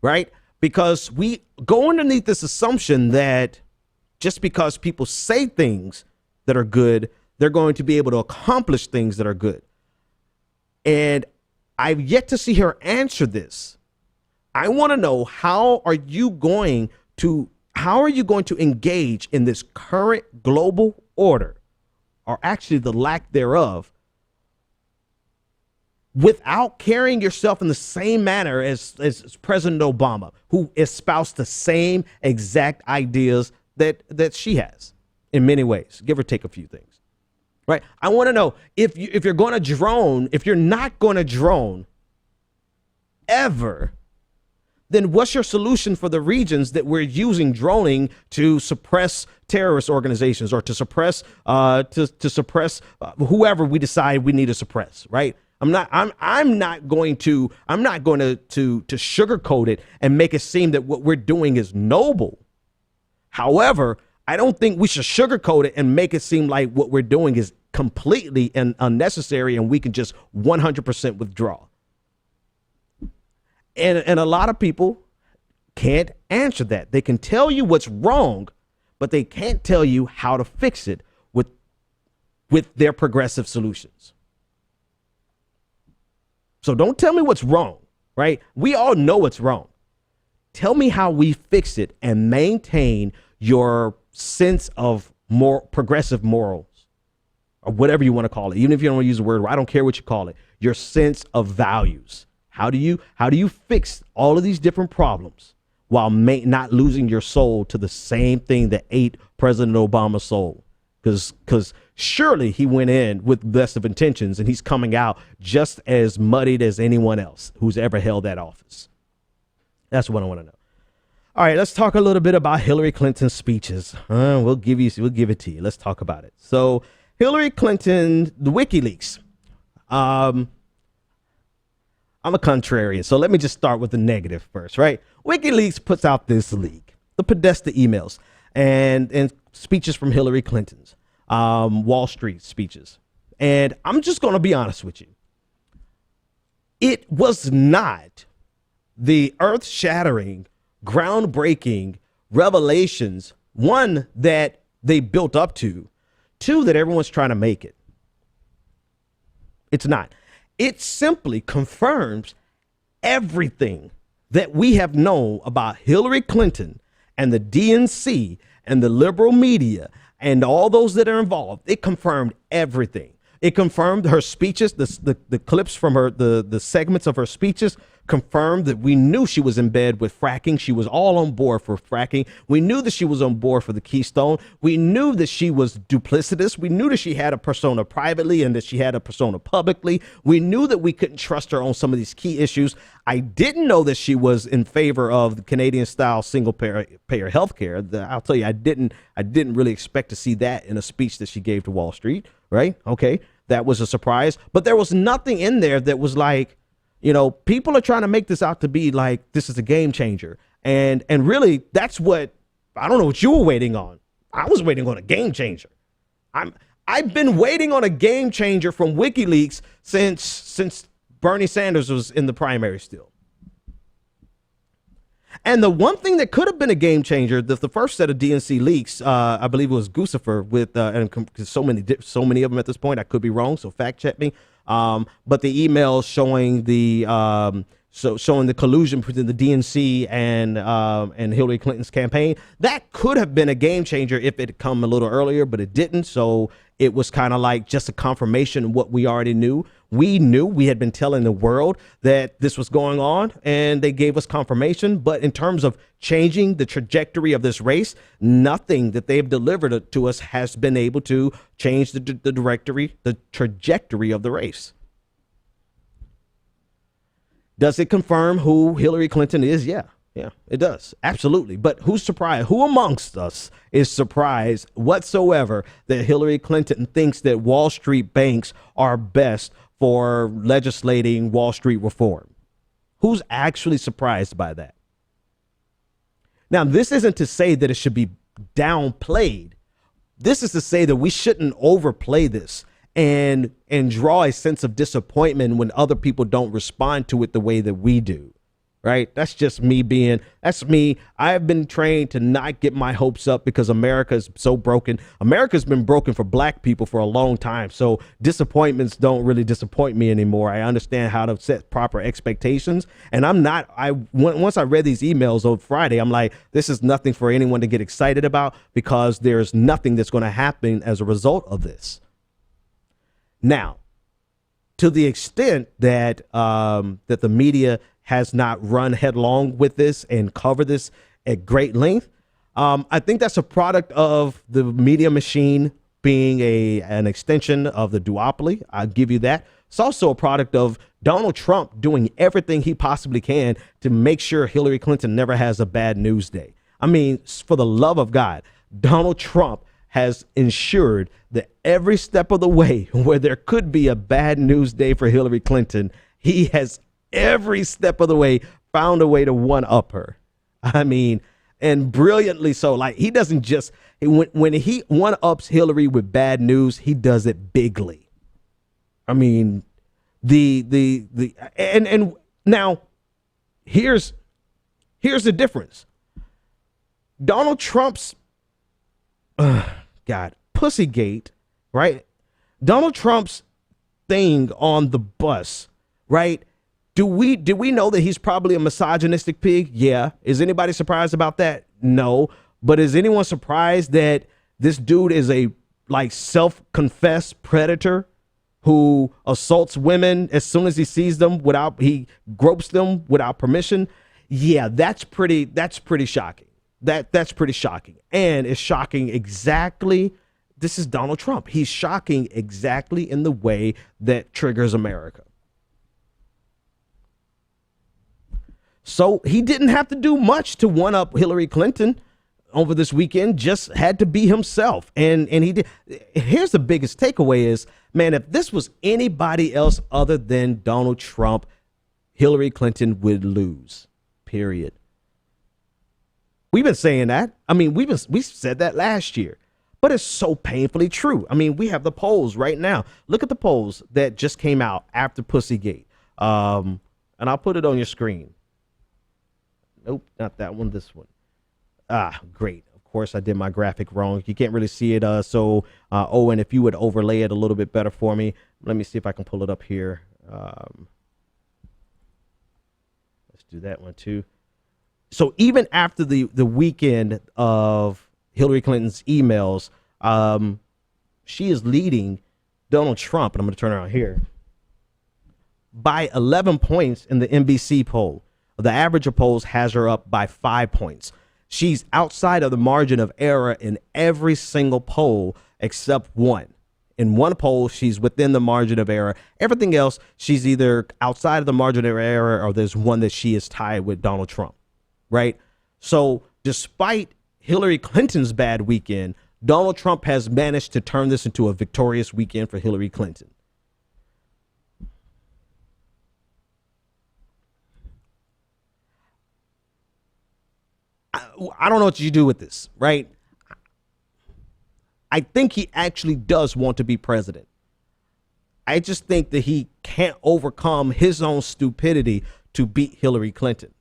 Speaker 3: right? Because we go underneath this assumption that just because people say things that are good, they're going to be able to accomplish things that are good. And I've yet to see her answer this. I want to know, how are you going to engage in this current global order, or actually the lack thereof, without carrying yourself in the same manner as President Obama, who espoused the same exact ideas that she has in many ways, give or take a few things, right? I want to know, if you're going to drone, if you're not going to drone ever, then what's your solution for the regions that we're using droning to suppress terrorist organizations, or to suppress whoever we decide we need to suppress, right? I'm not going to sugarcoat it and make it seem that what we're doing is noble. However, I don't think we should sugarcoat it and make it seem like what we're doing is completely and unnecessary and we can just 100% withdraw. And a lot of people can't answer that. They can tell you what's wrong, but they can't tell you how to fix it with their progressive solutions. So don't tell me what's wrong, right? We all know what's wrong. Tell me how we fix it and maintain your sense of more progressive morals, or whatever you want to call it. Even if you don't want to use the word, I don't care what you call it, your sense of values. How do you fix all of these different problems while not losing your soul to the same thing that ate President Obama's soul? Because surely he went in with best of intentions, and he's coming out just as muddied as anyone else who's ever held that office. That's what I want to know. All right, let's talk a little bit about Hillary Clinton's speeches. We'll give it to you. Let's talk about it. So Hillary Clinton, the WikiLeaks. I'm a contrarian, so let me just start with the negative first, right? WikiLeaks puts out this leak, the Podesta emails and speeches from Hillary Clinton's Wall Street speeches. And I'm just going to be honest with you. It was not the earth-shattering, groundbreaking revelations, one, that they built up to, two, that everyone's trying to make it. It's not. It simply confirms everything that we have known about Hillary Clinton and the DNC and the liberal media and all those that are involved. It confirmed everything. It confirmed her speeches, the clips from her, the segments of her speeches confirmed that we knew she was in bed with fracking. She was all on board for fracking. We knew that she was on board for the Keystone. We knew that she was duplicitous. We knew that she had a persona privately and that she had a persona publicly. We knew that we couldn't trust her on some of these key issues. I didn't know that she was in favor of the Canadian style single payer health care. I'll tell you, I didn't really expect to see that in a speech that she gave to Wall Street. Right. OK, that was a surprise. But there was nothing in there that was like, you know, people are trying to make this out to be like this is a game changer. And really, that's what I don't know what you were waiting on. I was waiting on a game changer. I've been waiting on a game changer from WikiLeaks since Bernie Sanders was in the primary still. And the one thing that could have been a game changer, the first set of DNC leaks, I believe it was Guccifer with, and so many of them at this point, I could be wrong, so fact check me. But the emails showing showing the collusion between the DNC and Hillary Clinton's campaign, that could have been a game changer if it had come a little earlier, but it didn't. So it was kind of like just a confirmation of what we already knew. We had been telling the world that this was going on, and they gave us confirmation. But in terms of changing the trajectory of this race, nothing that they've delivered to us has been able to change the trajectory of the race. Does it confirm who Hillary Clinton is? Yeah, it does. Absolutely. But who's surprised? Who amongst us is surprised whatsoever that Hillary Clinton thinks that Wall Street banks are best for legislating Wall Street reform? Who's actually surprised by that? Now, this isn't to say that it should be downplayed. This is to say that we shouldn't overplay this and draw a sense of disappointment when other people don't respond to it the way that we do. Right? That's just me that's me. I've been trained to not get my hopes up because America is so broken. America's been broken for black people for a long time. So disappointments don't really disappoint me anymore. I understand how to set proper expectations. And once I read these emails on Friday, I'm like, this is nothing for anyone to get excited about because there's nothing that's going to happen as a result of this. Now, to the extent that that the media has not run headlong with this and cover this at great length, I think that's a product of the media machine being an extension of the duopoly. I'll give you that. It's also a product of Donald Trump doing everything he possibly can to make sure Hillary Clinton never has a bad news day. I mean, for the love of God, Donald Trump has ensured that every step of the way where there could be a bad news day for Hillary Clinton, he has every step of the way found a way to one up her. I mean, and brilliantly so. Like, he doesn't just, when he one ups Hillary with bad news, he does it bigly. I mean, and now here's the difference. Donald Trump's Pussygate, right? Donald Trump's thing on the bus, right? Did we know that he's probably a misogynistic pig? Yeah. Is anybody surprised about that? No. But is anyone surprised that this dude is a self-confessed predator who assaults women as soon as he sees them he gropes them without permission? Yeah, that's pretty shocking. That's pretty shocking. And it's shocking exactly. This is Donald Trump. He's shocking exactly in the way that triggers America. So he didn't have to do much to one up Hillary Clinton over this weekend, just had to be himself. And he did. Here's the biggest takeaway is, man, if this was anybody else other than Donald Trump, Hillary Clinton would lose, period. We've been saying that. I mean, we said that last year, but it's so painfully true. I mean, we have the polls right now. Look at the polls that just came out after Pussygate. And I'll put it on your screen. Nope, not that one, this one. Great. Of course, I did my graphic wrong. You can't really see it. Owen, if you would overlay it a little bit better for me. Let me see if I can pull it up here. Let's do that one too. So even after the weekend of Hillary Clinton's emails, she is leading Donald Trump, and I'm going to turn around here, by 11 points in the NBC poll. The average of polls has her up by 5 points. She's outside of the margin of error in every single poll except one. In one poll, she's within the margin of error. Everything else, she's either outside of the margin of error or there's one that she is tied with Donald Trump, right? So despite Hillary Clinton's bad weekend, Donald Trump has managed to turn this into a victorious weekend for Hillary Clinton. I don't know what you do with this, right? I think he actually does want to be president. I just think that he can't overcome his own stupidity to beat Hillary Clinton,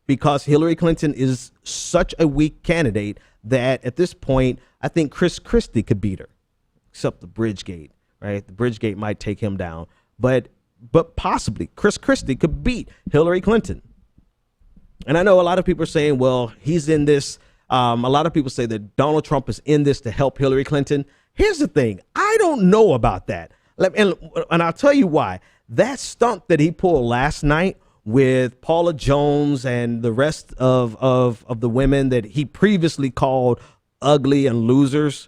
Speaker 3: because Hillary Clinton is such a weak candidate that at this point, I think Chris Christie could beat her, except the Bridgegate, right? The Bridgegate might take him down, but possibly Chris Christie could beat Hillary Clinton. And I know a lot of people are saying, well, he's in this. A lot of people say that Donald Trump is in this to help Hillary Clinton. Here's the thing. I don't know about that. And I'll tell you why. That stunt that he pulled last night with Paula Jones and the rest of the women that he previously called ugly and losers,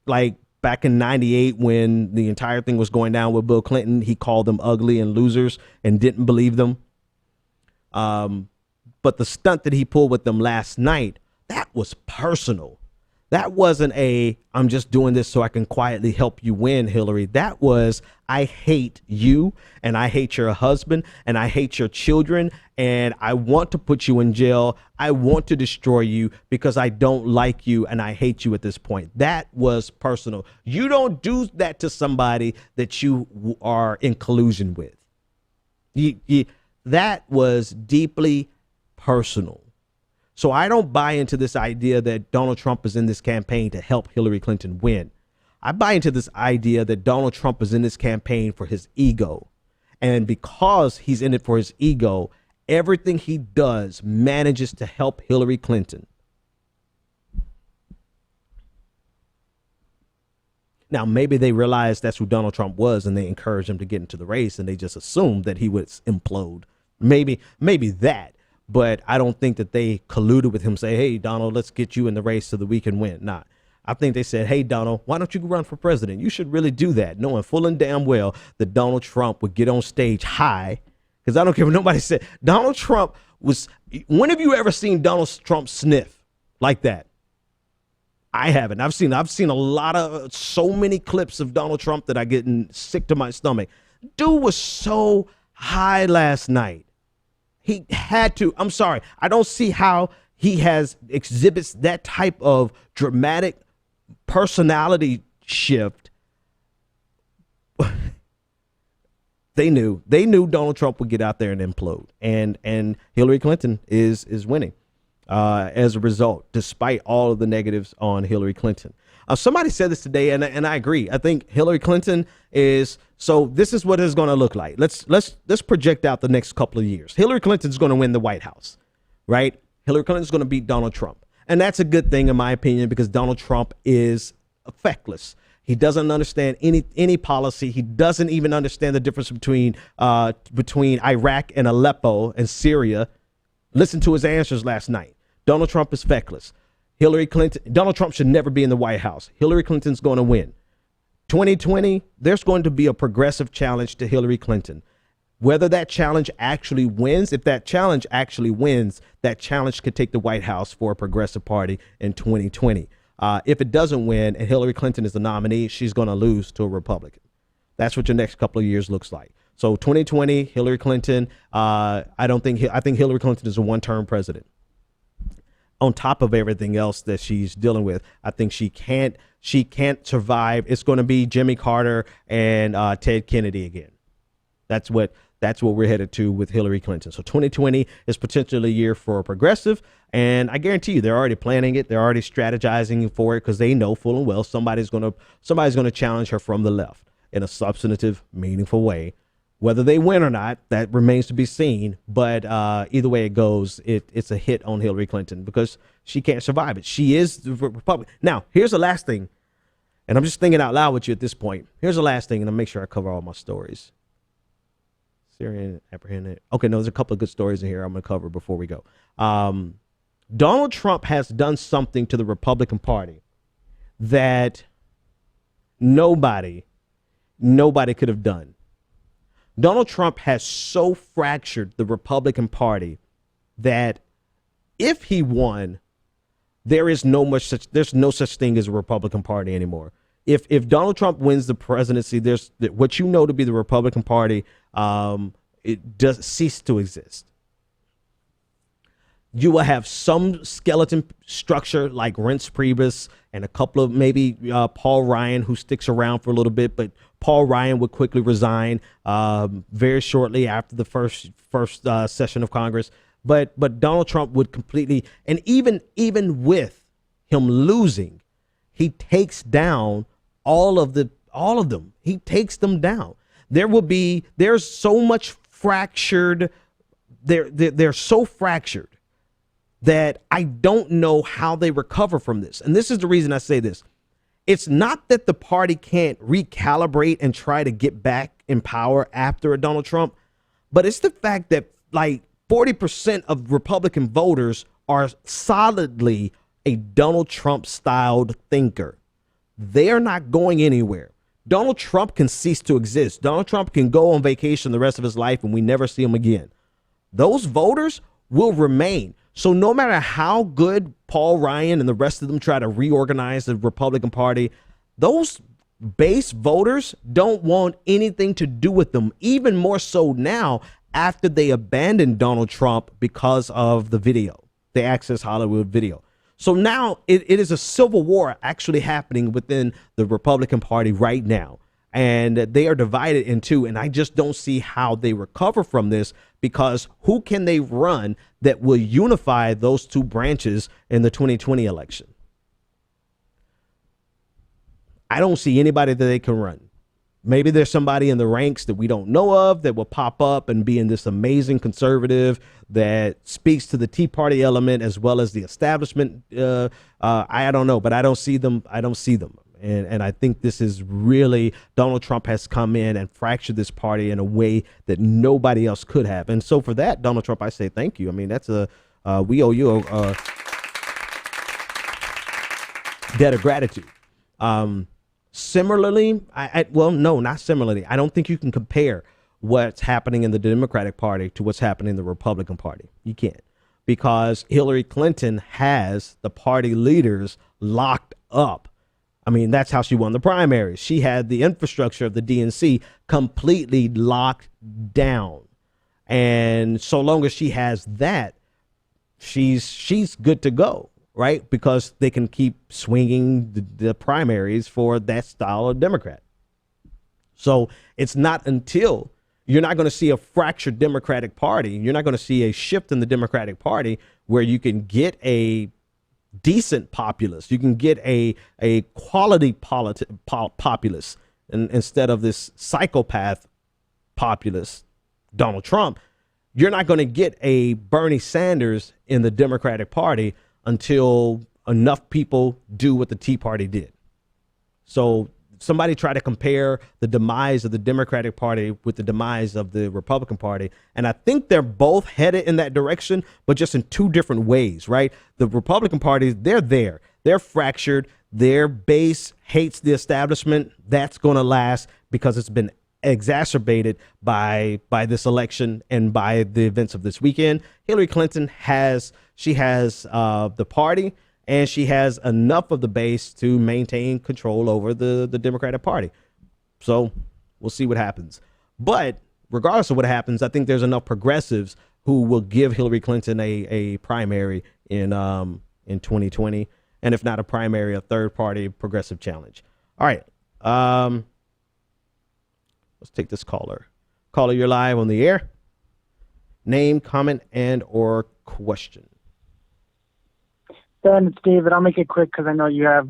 Speaker 3: like back in 98 when the entire thing was going down with Bill Clinton, he called them ugly and losers and didn't believe them. But the stunt that he pulled with them last night, that was personal. That wasn't I'm just doing this so I can quietly help you win, Hillary. That was, I hate you and I hate your husband and I hate your children and I want to put you in jail. I want to destroy you because I don't like you and I hate you at this point. That was personal. You don't do that to somebody that you are in collusion with. That was deeply personal. So I don't buy into this idea that Donald Trump is in this campaign to help Hillary Clinton win. I buy into this idea that Donald Trump is in this campaign for his ego. And because he's in it for his ego, everything he does manages to help Hillary Clinton. Now, maybe they realized that's who Donald Trump was and they encouraged him to get into the race and they just assumed that he would implode. Maybe that. But I don't think that they colluded with him, say, hey, Donald, let's get you in the race so that we can win. Nah, I think they said, hey, Donald, why don't you run for president? You should really do that, knowing full and damn well that Donald Trump would get on stage high. Because I don't care what nobody said. Donald Trump was, when have you ever seen Donald Trump sniff like that? I haven't. I've seen a lot of, so many clips of Donald Trump that I get sick to my stomach. Dude was so high last night. He had to. I'm sorry. I don't see how he exhibits that type of dramatic personality shift. They knew Donald Trump would get out there and implode, and Hillary Clinton is winning as a result, despite all of the negatives on Hillary Clinton. Somebody said this today, and I agree. I think Hillary Clinton is. So this is what it's going to look like. Let's project out the next couple of years. Hillary Clinton's going to win the White House, right? Hillary Clinton's going to beat Donald Trump. And that's a good thing, in my opinion, because Donald Trump is feckless. He doesn't understand any policy. He doesn't even understand the difference between Iraq and Aleppo and Syria. Listen to his answers last night. Donald Trump is feckless. Donald Trump should never be in the White House. Hillary Clinton's going to win. 2020, there's going to be a progressive challenge to Hillary Clinton. Whether that challenge actually wins, if that challenge actually wins, that challenge could take the White House for a progressive party in 2020. If it doesn't win and Hillary Clinton is the nominee, she's going to lose to a Republican. That's what your next couple of years looks like. So 2020, Hillary Clinton, I think Hillary Clinton is a one-term president. On top of everything else that she's dealing with, I think she can't survive. It's going to be Jimmy Carter and Ted Kennedy again. That's what we're headed to with Hillary Clinton. So 2020 is potentially a year for a progressive, and I guarantee you they're already planning it. They're already strategizing for it because they know full and well somebody's going to challenge her from the left in a substantive, meaningful way. Whether they win or not, that remains to be seen. But either way it goes, it's a hit on Hillary Clinton because she can't survive it. She is the Republican. Now, here's the last thing, and I'm just thinking out loud with you at this point. Here's the last thing, and I'll make sure I cover all my stories. Syrian apprehended. Okay, no, there's a couple of good stories in here I'm going to cover before we go. Donald Trump has done something to the Republican Party that nobody could have done. Donald Trump has so fractured the Republican Party that if he won, there's no such thing as a Republican Party anymore. If Donald Trump wins the presidency, there's what you know to be the Republican Party, it does cease to exist. You will have some skeleton structure like Reince Priebus and a couple of maybe Paul Ryan, who sticks around for a little bit, but Paul Ryan would quickly resign very shortly after the first session of Congress. But Donald Trump would completely, and even with him losing, he takes down all of them. He takes them down. There's so much fractured. They're so fractured that I don't know how they recover from this. And this is the reason I say this. It's not that the party can't recalibrate and try to get back in power after a Donald Trump, but it's the fact that like 40% of Republican voters are solidly a Donald Trump styled thinker. They are not going anywhere. Donald Trump can cease to exist. Donald Trump can go on vacation the rest of his life and we never see him again. Those voters will remain. So no matter how good Paul Ryan and the rest of them try to reorganize the Republican Party, those base voters don't want anything to do with them, even more so now after they abandoned Donald Trump because of the video, the Access Hollywood video. So now it is a civil war actually happening within the Republican Party right now. And they are divided in two. And I just don't see how they recover from this, because who can they run that will unify those two branches in the 2020 election? I don't see anybody that they can run. Maybe there's somebody in the ranks that we don't know of that will pop up and be in this amazing conservative that speaks to the Tea Party element as well as the establishment. I don't know, but I don't see them. And I think this is really, Donald Trump has come in and fractured this party in a way that nobody else could have. And so for that, Donald Trump, I say thank you. I mean, that's we owe you a debt of gratitude. Similarly, not similarly. I don't think you can compare what's happening in the Democratic Party to what's happening in the Republican Party. You can't, because Hillary Clinton has the party leaders locked up. I mean, that's how she won the primaries. She had the infrastructure of the DNC completely locked down. And so long as she has that, she's good to go. Right? Because they can keep swinging the primaries for that style of Democrat. So it's not until you're not going to see a fractured Democratic Party. You're not going to see a shift in the Democratic Party where you can get a decent populace. You can get a quality populace instead of this psychopath populist, Donald Trump. You're not going to get a Bernie Sanders in the Democratic Party until enough people do what the Tea Party did. So somebody try to compare the demise of the Democratic Party with the demise of the Republican Party. And I think they're both headed in that direction, but just in two different ways, right? The Republican Party, they're fractured. Their base hates the establishment. That's going to last because it's been exacerbated by this election and by the events of this weekend. Hillary Clinton has the party, and she has enough of the base to maintain control over the Democratic Party. So we'll see what happens. But regardless of what happens, I think there's enough progressives who will give Hillary Clinton a primary in 2020, and if not a primary, a third party progressive challenge. All right. Let's take this caller. Caller, you're live on the air. Name, comment, and or question.
Speaker 7: Ben, it's David. I'll make it quick because I know you have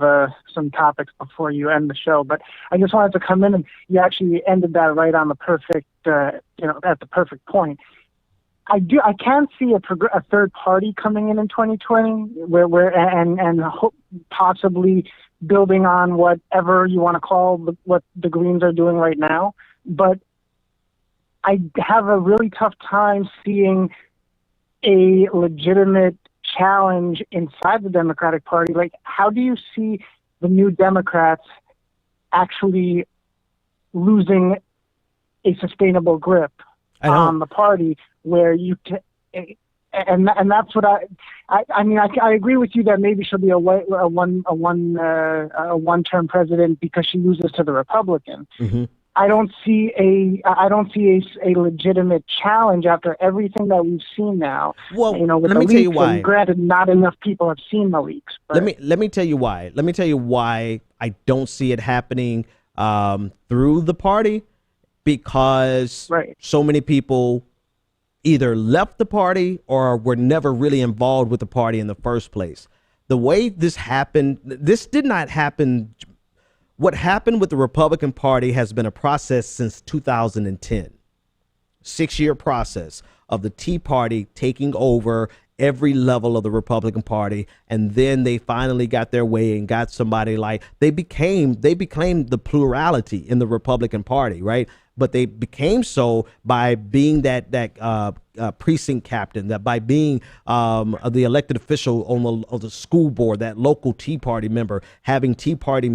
Speaker 7: some topics before you end the show. But I just wanted to come in, and you actually ended that right on the perfect, at the perfect point. I can see a third party coming in 2020, and possibly building on whatever you want to call what the Greens are doing right now. But I have a really tough time seeing a legitimate challenge inside the Democratic Party. Like, how do you see the New Democrats actually losing a sustainable grip on the party where you can, and that's what I mean. I agree with you that maybe she'll be a one-term president because she loses to the Republican. Mm-hmm. I don't see a legitimate challenge after everything that we've seen now.
Speaker 3: Well,
Speaker 7: with
Speaker 3: let me tell you why.
Speaker 7: And granted, not enough people have seen the leaks. But
Speaker 3: let me tell you why. Let me tell you why I don't see it happening through the party, because so many people either left the party or were never really involved with the party in the first place. The way this happened, this did not happen. What happened with the Republican Party has been a process since 2010, 6-year process of the Tea Party taking over every level of the Republican Party. And then they finally got their way and got somebody like they became the plurality in the Republican Party. Right. But they became so by being that precinct captain, that by being the elected official on the school board, that local Tea Party member, having Tea Party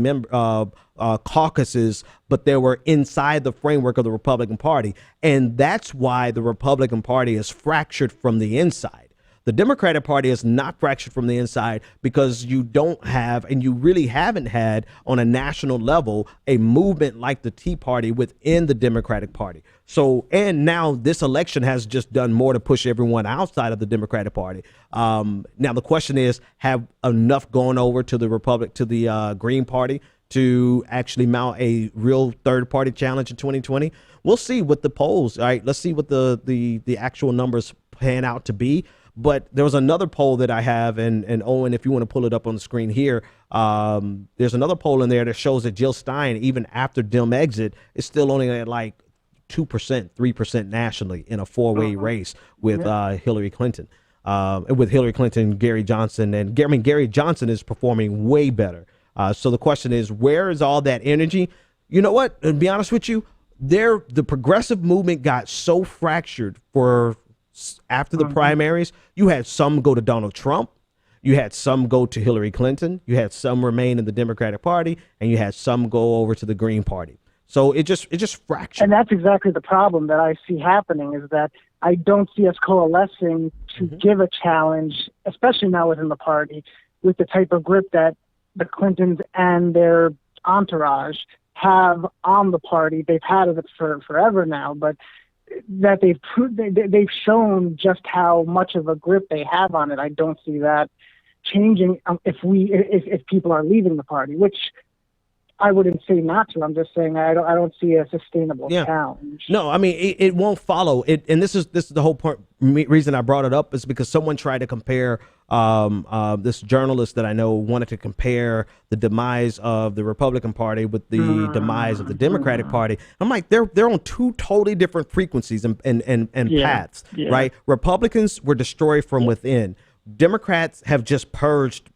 Speaker 3: caucuses, but they were inside the framework of the Republican Party. And that's why the Republican Party is fractured from the inside. The Democratic Party is not fractured from the inside because you don't have, and you really haven't had on a national level, a movement like the Tea Party within the Democratic Party. So, and now this election has just done more to push everyone outside of the Democratic Party. Now the question is, have enough gone over to the Green Party to actually mount a real third party challenge in 2020? We'll see what the polls. All right, let's see what the actual numbers pan out to be. But there was another poll that I have, and Owen, if you want to pull it up on the screen here, there's another poll in there that shows that Jill Stein, even after Dem exit, is still only at like 2%, 3% nationally in a four-way race with Hillary Clinton. With Hillary Clinton, Gary Johnson, and Gary Johnson is performing way better. So the question is, where is all that energy? You know what? To be honest with you, the progressive movement got so fractured after the primaries. You had some go to Donald Trump, you had some go to Hillary Clinton, you had some remain in the Democratic Party, and you had some go over to the Green Party. So it just fractured.
Speaker 7: And that's exactly the problem that I see happening, is that I don't see us coalescing to give a challenge, especially now within the party, with the type of grip that the Clintons and their entourage have on the party. They've had it for forever now, but that they've shown just how much of a grip they have on it. I don't see that changing if people are leaving the party, which I wouldn't say not to. I'm just saying I don't see a sustainable challenge.
Speaker 3: No, I mean it won't follow it, and this is the whole point. Reason I brought it up is because someone tried to compare. This journalist that I know wanted to compare the demise of the Republican Party with the demise of the Democratic Party. I'm like, they're on two totally different frequencies and paths, right? Republicans were destroyed from within. Democrats have just purged.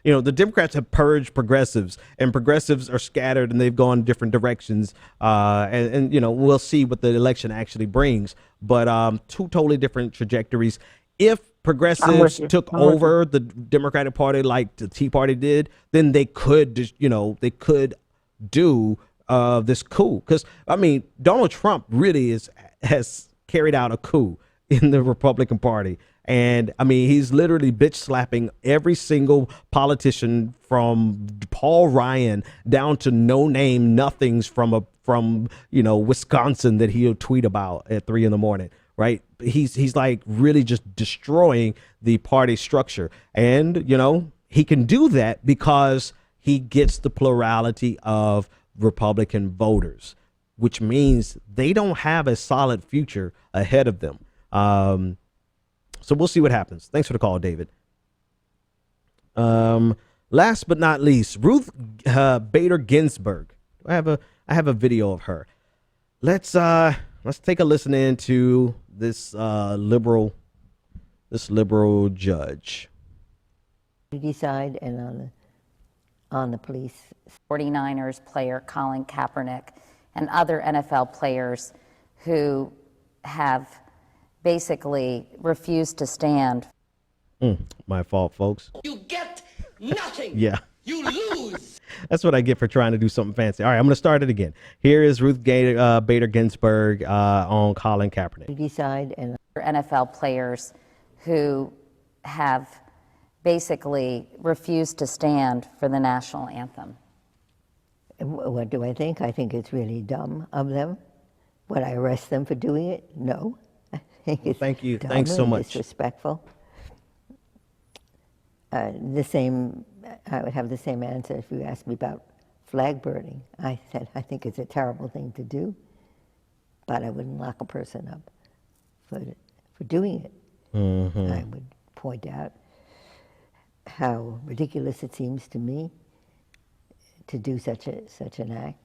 Speaker 3: The Democrats have purged progressives, and progressives are scattered and they've gone different directions. And we'll see what the election actually brings. But two totally different trajectories. If progressives took over the Democratic Party like the Tea Party did, then they could do this coup. Because I mean, Donald Trump really has carried out a coup in the Republican Party. And I mean, he's literally bitch slapping every single politician from Paul Ryan down to no name nothings from Wisconsin that he'll tweet about at 3 a.m. Right. He's like really just destroying the party structure. And, he can do that because he gets the plurality of Republican voters, which means they don't have a solid future ahead of them. So we'll see what happens. Thanks for the call, David. Last but not least, Ruth Bader Ginsburg. I have a video of her. Let's take a listen into this liberal judge.
Speaker 8: Decide and on the police.
Speaker 9: 49ers player Colin Kaepernick and other NFL players who have basically refused to stand.
Speaker 3: My fault, folks.
Speaker 2: You get nothing.
Speaker 3: Yeah.
Speaker 2: You lose.
Speaker 3: That's what I get for trying to do something fancy. All right, I'm going to start it again. Here is Ruth Bader Ginsburg on Colin Kaepernick.
Speaker 8: Decide and
Speaker 9: NFL players who have basically refused to stand for the national anthem.
Speaker 8: what do I think? I think it's really dumb of them. Would I arrest them for doing it? No. I think it's
Speaker 3: Thank you.
Speaker 8: dumb
Speaker 3: Thanks so
Speaker 8: and
Speaker 3: much.
Speaker 8: Disrespectful. I would have the same answer if you asked me about flag burning. I said, I think it's a terrible thing to do, but I wouldn't lock a person up for doing it.
Speaker 3: Mm-hmm.
Speaker 8: I would point out how ridiculous it seems to me to do such an act.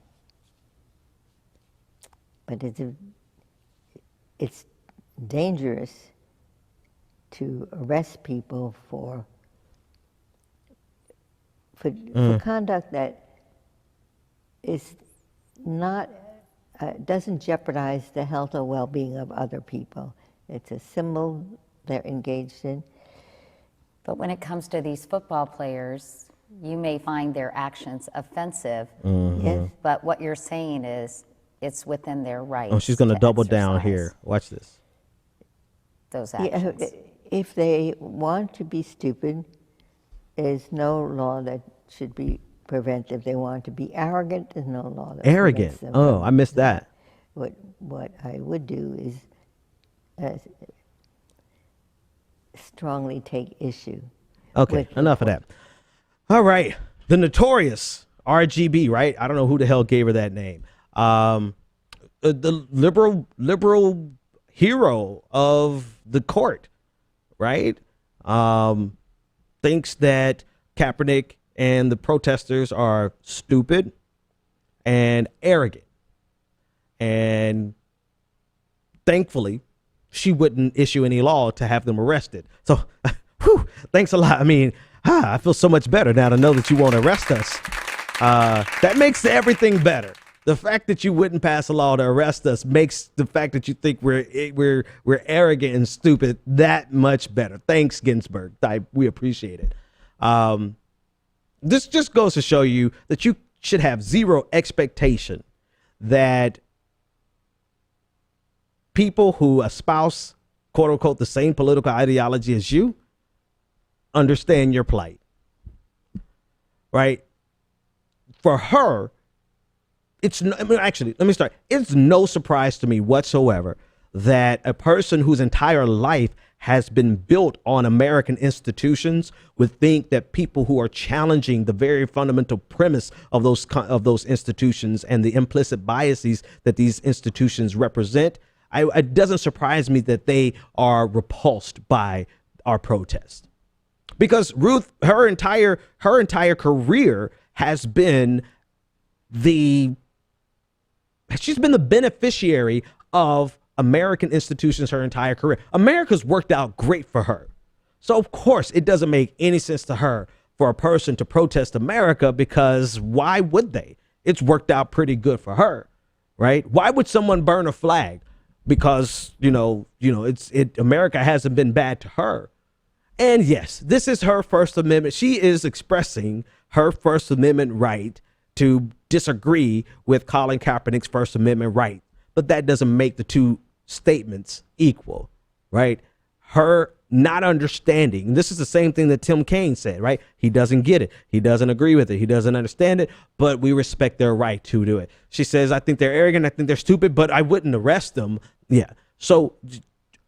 Speaker 8: But it's dangerous to arrest people for conduct that is not doesn't jeopardize the health or well-being of other people. It's a symbol they're engaged in.
Speaker 9: But when it comes to these football players, you may find their actions offensive.
Speaker 3: Mm-hmm.
Speaker 8: Yes.
Speaker 9: But what you're saying is it's within their rights.
Speaker 3: Oh, she's going to double down
Speaker 9: exercise
Speaker 3: here. Watch this.
Speaker 9: Those actions.
Speaker 8: if they want to be stupid, there's no law that should be prevent. If they want to be arrogant, there's no law that
Speaker 3: Arrogant.
Speaker 8: prevents them
Speaker 3: Oh,
Speaker 8: from
Speaker 3: I missed
Speaker 8: that.
Speaker 3: that.
Speaker 8: What I would do is strongly take issue.
Speaker 3: Okay,
Speaker 8: with
Speaker 3: enough of that. All right, the Notorious RGB, right? I don't know who the hell gave her that name. The liberal hero of the court, right? Thinks that Kaepernick and the protesters are stupid and arrogant. And thankfully, she wouldn't issue any law to have them arrested. So, whew, thanks a lot. I mean, I feel so much better now to know that you won't arrest us. That makes everything better. The fact that you wouldn't pass a law to arrest us makes the fact that you think we're arrogant and stupid that much better. Thanks, Ginsburg. We appreciate it. This just goes to show you that you should have zero expectation that people who espouse, quote unquote, the same political ideology as you understand your plight, right? For her, it's no, actually, let me start. It's no surprise to me whatsoever that a person whose entire life has been built on American institutions would think that people who are challenging the very fundamental premise of those institutions and the implicit biases that these institutions represent, it doesn't surprise me that they are repulsed by our protest. Because Ruth, her entire career has been she's been the beneficiary of American institutions her entire career. America's worked out great for her. So of course it doesn't make any sense to her for a person to protest America, because why would they? It's worked out pretty good for her, right? Why would someone burn a flag? Because, America hasn't been bad to her. And yes, this is her First Amendment. She is expressing her First Amendment right to disagree with Colin Kaepernick's First Amendment right. But that doesn't make the two statements equal, right? Her not understanding. This is the same thing that Tim Kaine said, right? He doesn't get it. He doesn't agree with it. He doesn't understand it, but we respect their right to do it. She says, I think they're arrogant. I think they're stupid, but I wouldn't arrest them. Yeah. So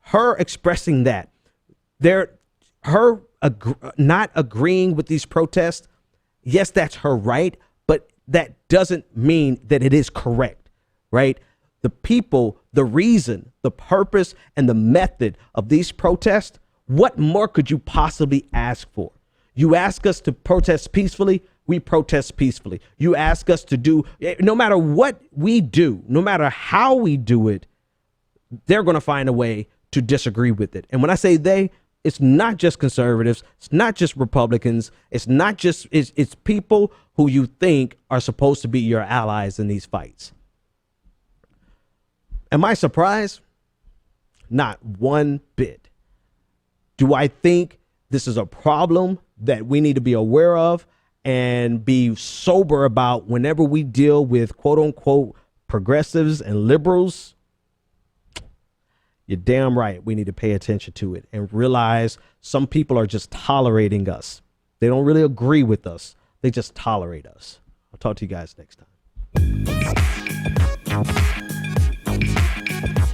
Speaker 3: her expressing that, not agreeing with these protests, yes, that's her right, but that doesn't mean that it is correct, right? The people, the reason, the purpose, and the method of these protests, what more could you possibly ask for? You ask us to protest peacefully, we protest peacefully. You ask us to do, no matter what we do, no matter how we do it, they're going to find a way to disagree with it. And when I say they, it's not just conservatives, it's not just Republicans, it's people who you think are supposed to be your allies in these fights. Am I surprised? Not one bit. Do I think this is a problem that we need to be aware of and be sober about whenever we deal with quote unquote progressives and liberals? You're damn right. We need to pay attention to it and realize some people are just tolerating us. They don't really agree with us. They just tolerate us. I'll talk to you guys next time.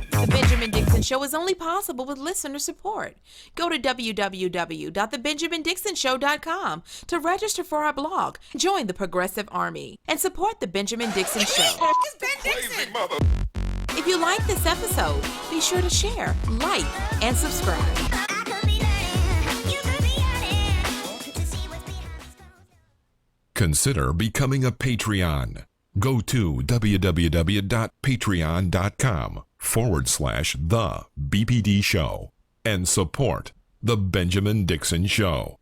Speaker 10: The Benjamin Dixon Show is only possible with listener support. Go to www.thebenjamindixonshow.com to register for our blog, join the Progressive Army, and support The Benjamin Dixon Show. It's Ben Dixon! If you like this episode, be sure to share, like, and subscribe.
Speaker 1: Consider becoming a Patreon. Go to www.patreon.com/The BPD Show and support The Benjamin Dixon Show.